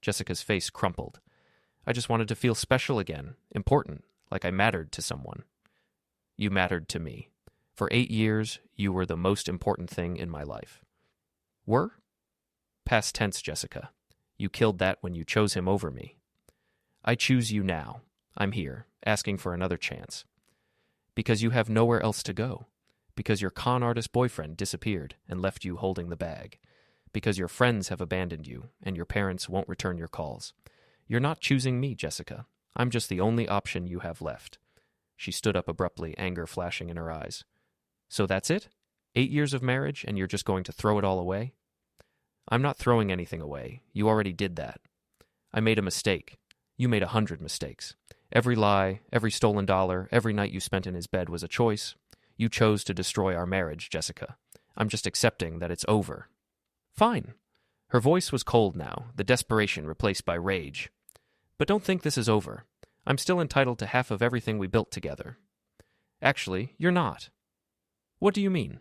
Speaker 1: Jessica's face crumpled. I just wanted to feel special again, important, like I mattered to someone. You mattered to me. For 8 years, you were the most important thing in my life. Were? Past tense, Jessica. You killed that when you chose him over me. I choose you now. I'm here, asking for another chance. Because you have nowhere else to go. Because your con artist boyfriend disappeared and left you holding the bag. Because your friends have abandoned you and your parents won't return your calls. You're not choosing me, Jessica. I'm just the only option you have left. She stood up abruptly, anger flashing in her eyes. So that's it? 8 years of marriage and you're just going to throw it all away? I'm not throwing anything away. You already did that. I made a mistake. You made 100 mistakes. Every lie, every stolen dollar, every night you spent in his bed was a choice. You chose to destroy our marriage, Jessica. I'm just accepting that it's over. Fine. Her voice was cold now, the desperation replaced by rage. But don't think this is over. I'm still entitled to half of everything we built together. Actually, you're not. What do you mean?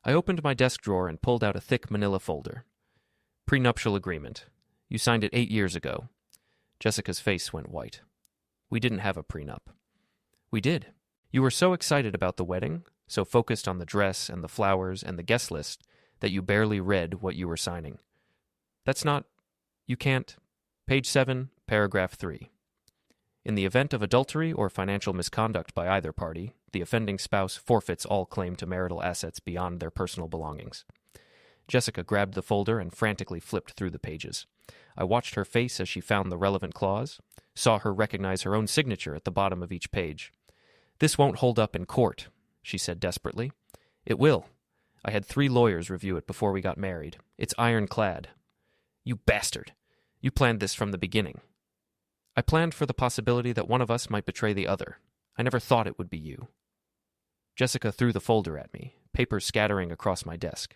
Speaker 1: I opened my desk drawer and pulled out a thick manila folder. Prenuptial agreement. You signed it 8 years ago. Jessica's face went white. We didn't have a prenup. We did. You were so excited about the wedding, so focused on the dress and the flowers and the guest list, that you barely read what you were signing. That's not... You can't... Page 7, paragraph 3. In the event of adultery or financial misconduct by either party, the offending spouse forfeits all claim to marital assets beyond their personal belongings. Jessica grabbed the folder and frantically flipped through the pages. I watched her face as she found the relevant clause, saw her recognize her own signature at the bottom of each page. This won't hold up in court, she said desperately. It will. I had 3 lawyers review it before we got married. It's ironclad. You bastard! You planned this from the beginning. I planned for the possibility that one of us might betray the other. I never thought it would be you. Jessica threw the folder at me, papers scattering across my desk.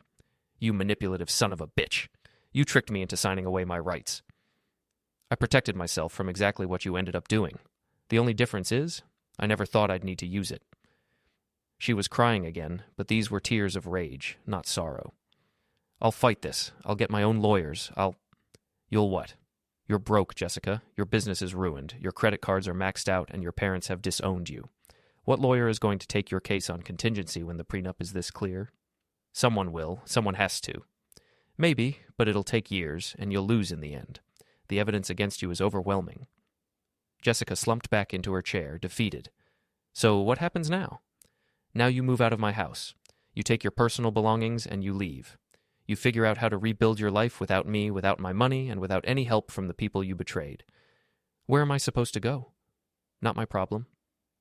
Speaker 1: You manipulative son of a bitch. You tricked me into signing away my rights. I protected myself from exactly what you ended up doing. The only difference is, I never thought I'd need to use it. She was crying again, but these were tears of rage, not sorrow. I'll fight this. I'll get my own lawyers. You'll what? You're broke, Jessica. Your business is ruined. Your credit cards are maxed out, and your parents have disowned you. What lawyer is going to take your case on contingency when the prenup is this clear? Someone will. Someone has to. Maybe, but it'll take years, and you'll lose in the end. The evidence against you is overwhelming. Jessica slumped back into her chair, defeated. So what happens now? Now you move out of my house. You take your personal belongings and you leave. You figure out how to rebuild your life without me, without my money, and without any help from the people you betrayed. Where am I supposed to go? Not my problem.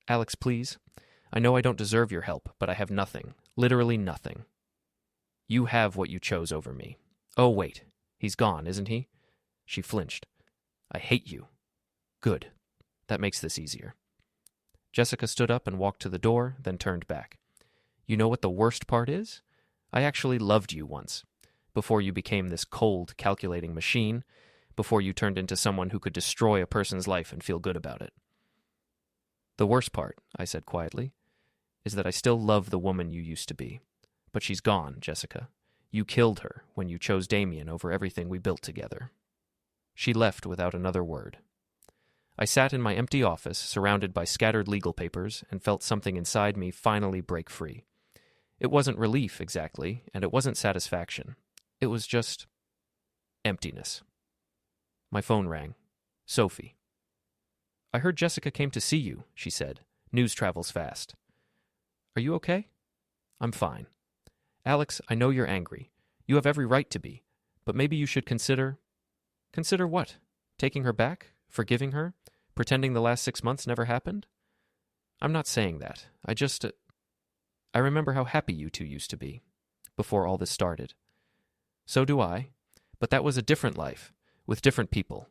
Speaker 1: Alex, please. I know I don't deserve your help, but I have nothing. Literally nothing. You have what you chose over me. Oh, wait. He's gone, isn't he? She flinched. I hate you. Good. That makes this easier. Jessica stood up and walked to the door, then turned back. You know what the worst part is? I actually loved you once. Before you became this cold, calculating machine, before you turned into someone who could destroy a person's life and feel good about it. The worst part, I said quietly, is that I still love the woman you used to be. But she's gone, Jessica. You killed her when you chose Damien over everything we built together. She left without another word. I sat in my empty office, surrounded by scattered legal papers, and felt something inside me finally break free. It wasn't relief, exactly, and it wasn't satisfaction. It was just emptiness. My phone rang. Sophie. I heard Jessica came to see you, she said. News travels fast. Are you okay? I'm fine. Alex, I know you're angry. You have every right to be. But maybe you should consider... Consider what? Taking her back? Forgiving her? Pretending the last 6 months never happened? I'm not saying that. I remember how happy you two used to be, before all this started. So do I. But that was a different life, with different people.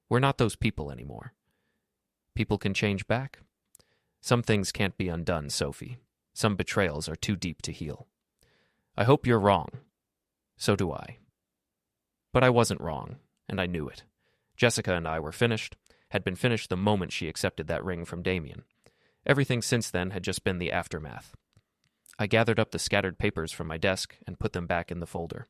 Speaker 1: We're not those people anymore. People can change back. Some things can't be undone, Sophie. Some betrayals are too deep to heal. I hope you're wrong. So do I. But I wasn't wrong, and I knew it. Jessica and I were finished, had been finished the moment she accepted that ring from Damien. Everything since then had just been the aftermath. I gathered up the scattered papers from my desk and put them back in the folder.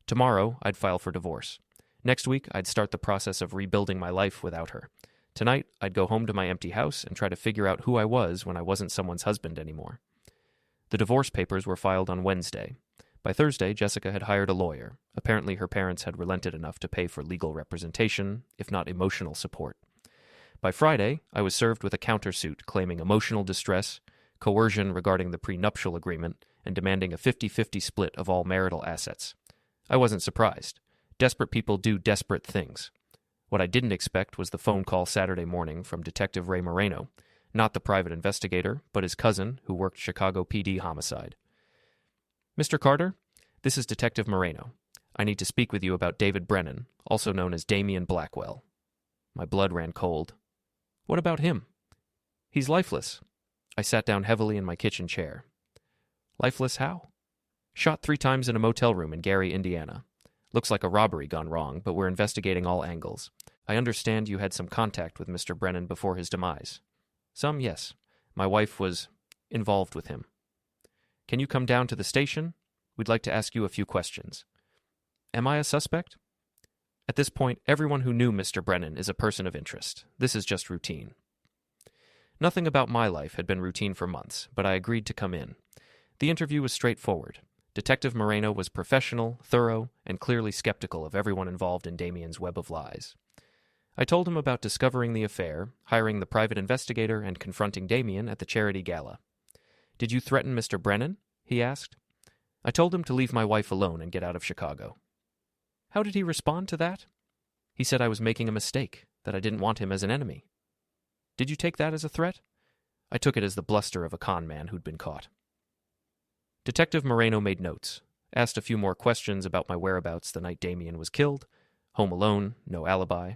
Speaker 1: Tomorrow, I'd file for divorce. Next week, I'd start the process of rebuilding my life without her. Tonight, I'd go home to my empty house and try to figure out who I was when I wasn't someone's husband anymore. The divorce papers were filed on Wednesday. By Thursday, Jessica had hired a lawyer. Apparently, her parents had relented enough to pay for legal representation, if not emotional support. By Friday, I was served with a countersuit claiming emotional distress, coercion regarding the prenuptial agreement, and demanding a 50-50 split of all marital assets. I wasn't surprised. Desperate people do desperate things. What I didn't expect was the phone call Saturday morning from Detective Ray Moreno, not the private investigator, but his cousin who worked Chicago PD homicide. Mr. Carter, this is Detective Moreno. I need to speak with you about David Brennan, also known as Damien Blackwell. My blood ran cold. What about him? He's lifeless. I sat down heavily in my kitchen chair. Lifeless how? Shot 3 times in a motel room in Gary, Indiana. Looks like a robbery gone wrong, but we're investigating all angles. I understand you had some contact with Mr. Brennan before his demise. Some, yes. My wife was involved with him. Can you come down to the station? We'd like to ask you a few questions. Am I a suspect? At this point, everyone who knew Mr. Brennan is a person of interest. This is just routine. Nothing about my life had been routine for months, but I agreed to come in. The interview was straightforward. Detective Moreno was professional, thorough, and clearly skeptical of everyone involved in Damien's web of lies. I told him about discovering the affair, hiring the private investigator, and confronting Damien at the charity gala. Did you threaten Mr. Brennan? He asked. I told him to leave my wife alone and get out of Chicago. How did he respond to that? He said I was making a mistake, that I didn't want him as an enemy. Did you take that as a threat? I took it as the bluster of a con man who'd been caught. Detective Moreno made notes, asked a few more questions about my whereabouts the night Damien was killed, home alone, no alibi,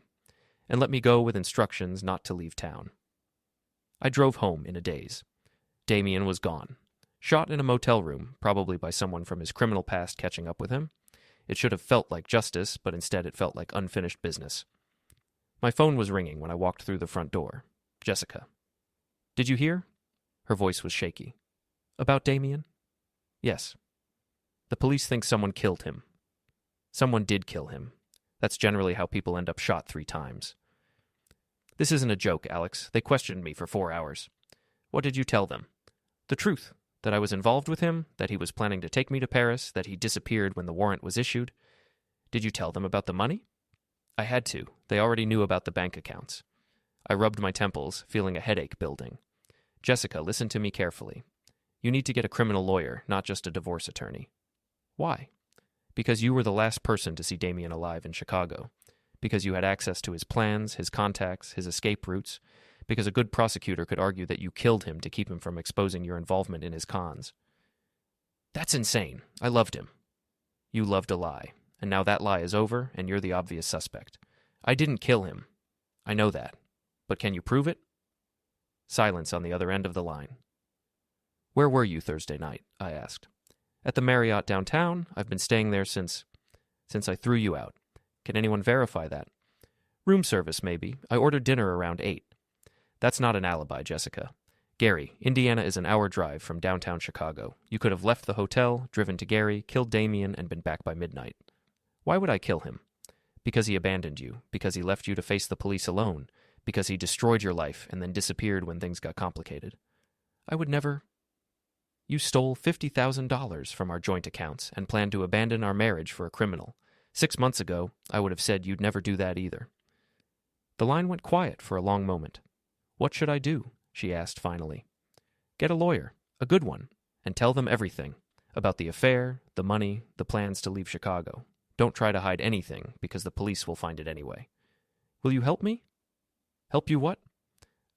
Speaker 1: and let me go with instructions not to leave town. I drove home in a daze. Damien was gone. Shot in a motel room, probably by someone from his criminal past catching up with him. It should have felt like justice, but instead it felt like unfinished business. My phone was ringing when I walked through the front door. Jessica. Did you hear? Her voice was shaky. About Damien? Yes. The police think someone killed him. Someone did kill him. That's generally how people end up shot 3 times. This isn't a joke, Alex. They questioned me for 4 hours. What did you tell them? The truth. That I was involved with him, that he was planning to take me to Paris, that he disappeared when the warrant was issued. Did you tell them about the money? I had to. They already knew about the bank accounts. I rubbed my temples, feeling a headache building. Jessica, listen to me carefully. You need to get a criminal lawyer, not just a divorce attorney. Why? Because you were the last person to see Damien alive in Chicago. Because you had access to his plans, his contacts, his escape routes. Because a good prosecutor could argue that you killed him to keep him from exposing your involvement in his cons. That's insane. I loved him. You loved a lie, and now that lie is over, and you're the obvious suspect. I didn't kill him. I know that. But can you prove it? Silence on the other end of the line. Where were you Thursday night? I asked. At the Marriott downtown. I've been staying there since I threw you out. Can anyone verify that? Room service, maybe. I ordered dinner around 8. That's not an alibi, Jessica. Gary, Indiana is an hour drive from downtown Chicago. You could have left the hotel, driven to Gary, killed Damien, and been back by midnight. Why would I kill him? Because he abandoned you, because he left you to face the police alone, because he destroyed your life and then disappeared when things got complicated. I would never... You stole $50,000 from our joint accounts and planned to abandon our marriage for a criminal. 6 months ago, I would have said you'd never do that either. The line went quiet for a long moment. What should I do? She asked finally. Get a lawyer, a good one, and tell them everything. About the affair, the money, the plans to leave Chicago. Don't try to hide anything, because the police will find it anyway. Will you help me? Help you what?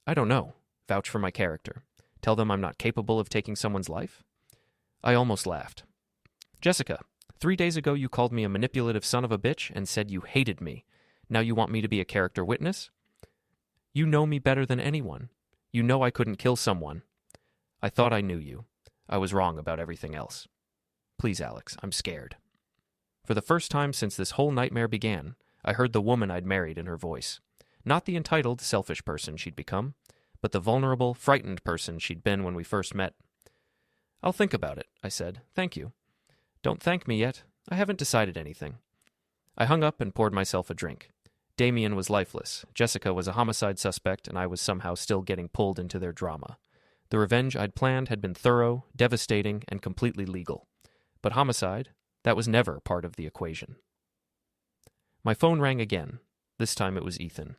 Speaker 1: I don't know. Vouch for my character. Tell them I'm not capable of taking someone's life? I almost laughed. Jessica, 3 days ago you called me a manipulative son of a bitch and said you hated me. Now you want me to be a character witness? You know me better than anyone. You know I couldn't kill someone. I thought I knew you. I was wrong about everything else. Please, Alex, I'm scared. For the first time since this whole nightmare began, I heard the woman I'd married in her voice. Not the entitled, selfish person she'd become, but the vulnerable, frightened person she'd been when we first met. I'll think about it, I said. Thank you. Don't thank me yet. I haven't decided anything. I hung up and poured myself a drink. Damien was lifeless, Jessica was a homicide suspect, and I was somehow still getting pulled into their drama. The revenge I'd planned had been thorough, devastating, and completely legal. But homicide, that was never part of the equation. My phone rang again. This time it was Ethan.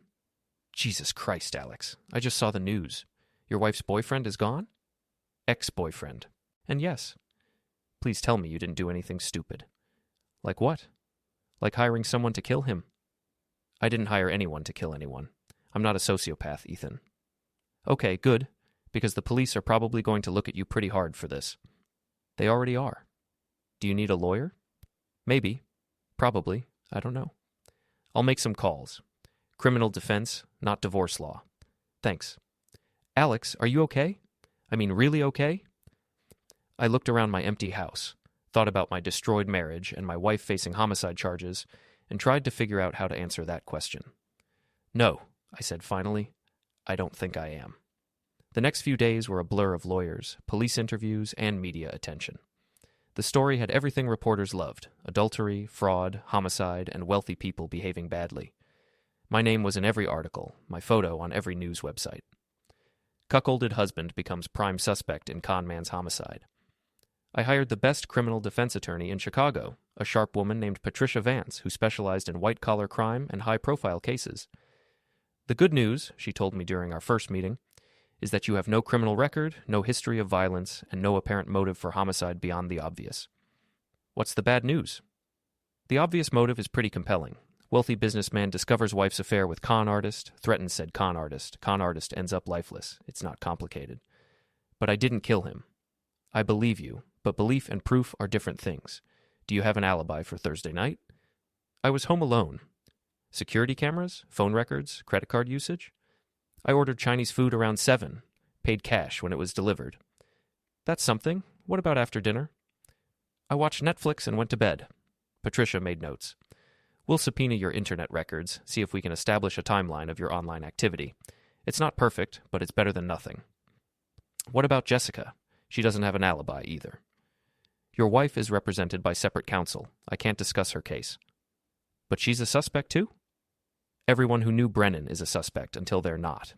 Speaker 1: Jesus Christ, Alex. I just saw the news. Your wife's boyfriend is gone? Ex-boyfriend. And yes. Please tell me you didn't do anything stupid. Like what? Like hiring someone to kill him? I didn't hire anyone to kill anyone. I'm not a sociopath, Ethan. Okay, good, because the police are probably going to look at you pretty hard for this. They already are. Do you need a lawyer? Maybe. Probably. I don't know. I'll make some calls. Criminal defense, not divorce law. Thanks. Alex, are you okay? I mean, really okay? I looked around my empty house, thought about my destroyed marriage and my wife facing homicide charges, and tried to figure out how to answer that question. No, I said finally. I don't think I am. The next few days were a blur of lawyers, police interviews, and media attention. The story had everything reporters loved: adultery, fraud, homicide, and wealthy people behaving badly. My name was in every article, my photo on every news website. Cuckolded husband becomes prime suspect in con man's homicide. I hired the best criminal defense attorney in Chicago, a sharp woman named Patricia Vance, who specialized in white-collar crime and high-profile cases. The good news, she told me during our first meeting, is that you have no criminal record, no history of violence, and no apparent motive for homicide beyond the obvious. What's the bad news? The obvious motive is pretty compelling. Wealthy businessman discovers wife's affair with con artist, threatens said con artist. Con artist ends up lifeless. It's not complicated. But I didn't kill him. I believe you, but belief and proof are different things. Do you have an alibi for Thursday night? I was home alone. Security cameras, phone records, credit card usage? I ordered Chinese food around 7, paid cash when it was delivered. That's something. What about after dinner? I watched Netflix and went to bed. Patricia made notes. We'll subpoena your internet records, see if we can establish a timeline of your online activity. It's not perfect, but it's better than nothing. What about Jessica? She doesn't have an alibi either. Your wife is represented by separate counsel. I can't discuss her case. But she's a suspect too? Everyone who knew Brennan is a suspect until they're not.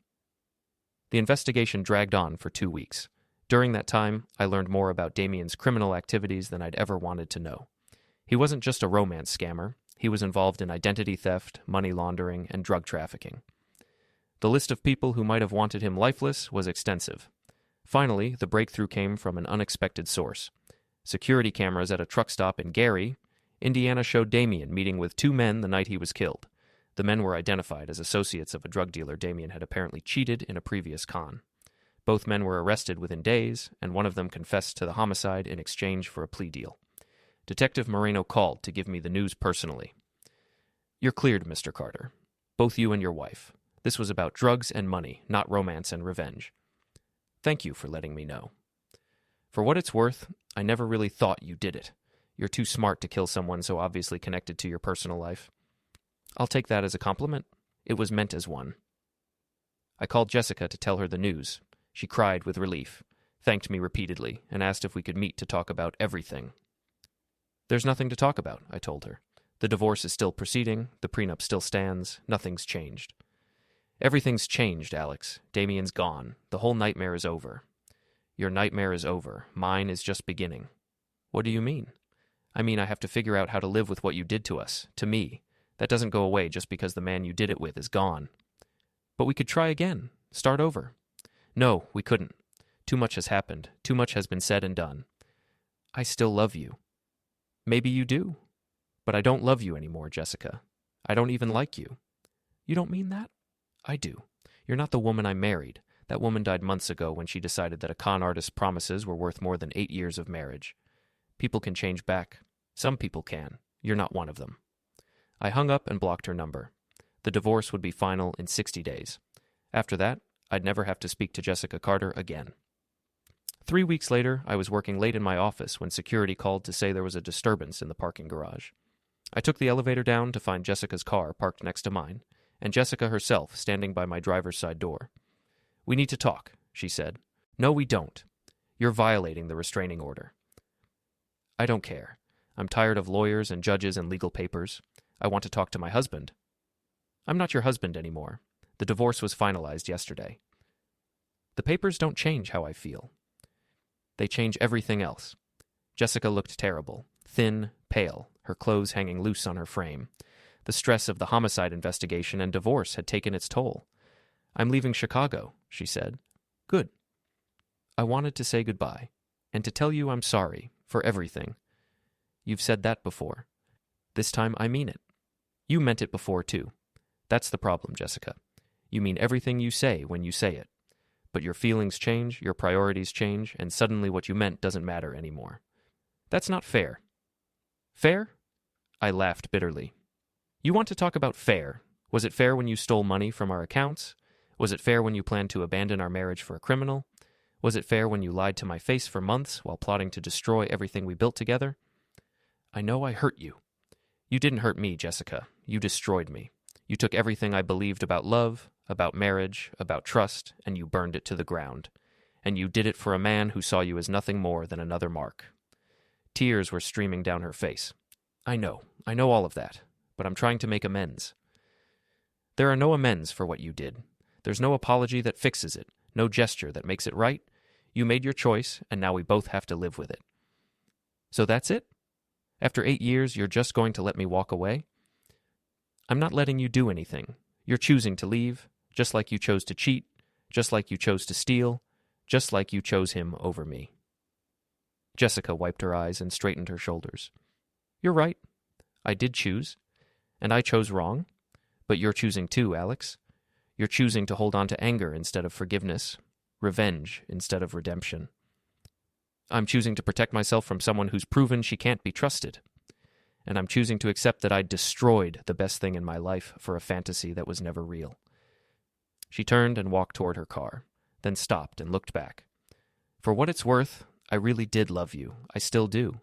Speaker 1: The investigation dragged on for 2 weeks. During that time, I learned more about Damien's criminal activities than I'd ever wanted to know. He wasn't just a romance scammer. He was involved in identity theft, money laundering, and drug trafficking. The list of people who might have wanted him lifeless was extensive. Finally, the breakthrough came from an unexpected source. Security cameras at a truck stop in Gary, Indiana showed Damien meeting with 2 men the night he was killed. The men were identified as associates of a drug dealer Damien had apparently cheated in a previous con. Both men were arrested within days, and one of them confessed to the homicide in exchange for a plea deal. Detective Moreno called to give me the news personally. You're cleared, Mr. Carter. Both you and your wife. This was about drugs and money, not romance and revenge. Thank you for letting me know. For what it's worth, I never really thought you did it. You're too smart to kill someone so obviously connected to your personal life. I'll take that as a compliment. It was meant as one. I called Jessica to tell her the news. She cried with relief, thanked me repeatedly, and asked if we could meet to talk about everything. There's nothing to talk about, I told her. The divorce is still proceeding, the prenup still stands, nothing's changed. Everything's changed, Alex. Damien's gone. The whole nightmare is over. Your nightmare is over. Mine is just beginning. What do you mean? I mean I have to figure out how to live with what you did to us, to me. That doesn't go away just because the man you did it with is gone. But we could try again. Start over. No, we couldn't. Too much has happened. Too much has been said and done. I still love you. Maybe you do. But I don't love you anymore, Jessica. I don't even like you. You don't mean that? I do. You're not the woman I married. That woman died months ago when she decided that a con artist's promises were worth more than 8 years of marriage. People can change back. Some people can. You're not one of them. I hung up and blocked her number. The divorce would be final in 60 days. After that, I'd never have to speak to Jessica Carter again. 3 weeks later, I was working late in my office when security called to say there was a disturbance in the parking garage. I took the elevator down to find Jessica's car parked next to mine, and Jessica herself standing by my driver's side door. We need to talk, she said. No, we don't. You're violating the restraining order. I don't care. I'm tired of lawyers and judges and legal papers. I want to talk to my husband. I'm not your husband anymore. The divorce was finalized yesterday. The papers don't change how I feel. They change everything else. Jessica looked terrible, thin, pale, her clothes hanging loose on her frame. The stress of the homicide investigation and divorce had taken its toll. "I'm leaving Chicago," she said. "Good. I wanted to say goodbye, and to tell you I'm sorry for everything. You've said that before. This time I mean it. You meant it before, too. That's the problem, Jessica. You mean everything you say when you say it. But your feelings change, your priorities change, and suddenly what you meant doesn't matter anymore. That's not fair." "Fair?" I laughed bitterly. "You want to talk about fair? Was it fair when you stole money from our accounts? Was it fair when you planned to abandon our marriage for a criminal? Was it fair when you lied to my face for months while plotting to destroy everything we built together? I know I hurt you. You didn't hurt me, Jessica. You destroyed me. You took everything I believed about love, about marriage, about trust, and you burned it to the ground. And you did it for a man who saw you as nothing more than another mark." Tears were streaming down her face. I know all of that, but I'm trying to make amends." "There are no amends for what you did. There's no apology that fixes it, no gesture that makes it right. You made your choice, and now we both have to live with it." "So that's it? After 8 years, you're just going to let me walk away?" "I'm not letting you do anything. You're choosing to leave, just like you chose to cheat, just like you chose to steal, just like you chose him over me." Jessica wiped her eyes and straightened her shoulders. "You're right. I did choose, and I chose wrong. But you're choosing too, Alex. You're choosing to hold on to anger instead of forgiveness, revenge instead of redemption. I'm choosing to protect myself from someone who's proven she can't be trusted. And I'm choosing to accept that I destroyed the best thing in my life for a fantasy that was never real." She turned and walked toward her car, then stopped and looked back. "For what it's worth, I really did love you. I still do."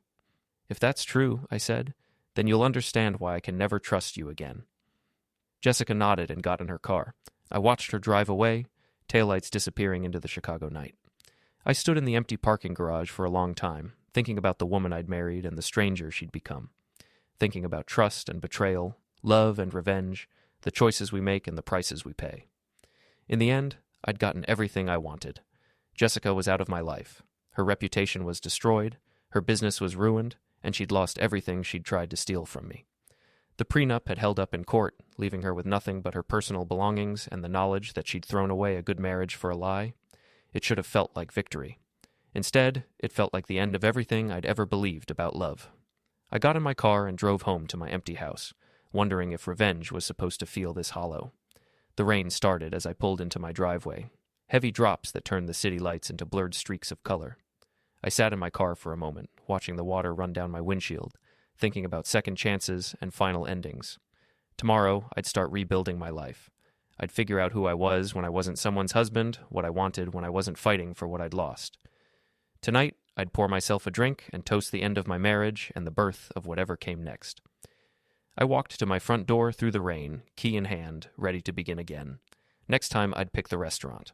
Speaker 1: "If that's true," I said, "then you'll understand why I can never trust you again." Jessica nodded and got in her car. I watched her drive away, taillights disappearing into the Chicago night. I stood in the empty parking garage for a long time, thinking about the woman I'd married and the stranger she'd become. Thinking about trust and betrayal, love and revenge, the choices we make and the prices we pay. In the end, I'd gotten everything I wanted. Jessica was out of my life. Her reputation was destroyed, her business was ruined, and she'd lost everything she'd tried to steal from me. The prenup had held up in court, leaving her with nothing but her personal belongings and the knowledge that she'd thrown away a good marriage for a lie. It should have felt like victory. Instead, it felt like the end of everything I'd ever believed about love. I got in my car and drove home to my empty house, wondering if revenge was supposed to feel this hollow. The rain started as I pulled into my driveway, heavy drops that turned the city lights into blurred streaks of color. I sat in my car for a moment, watching the water run down my windshield, thinking about second chances and final endings. Tomorrow, I'd start rebuilding my life. I'd figure out who I was when I wasn't someone's husband, what I wanted when I wasn't fighting for what I'd lost. Tonight, I'd pour myself a drink and toast the end of my marriage and the birth of whatever came next. I walked to my front door through the rain, key in hand, ready to begin again. Next time, I'd pick the restaurant.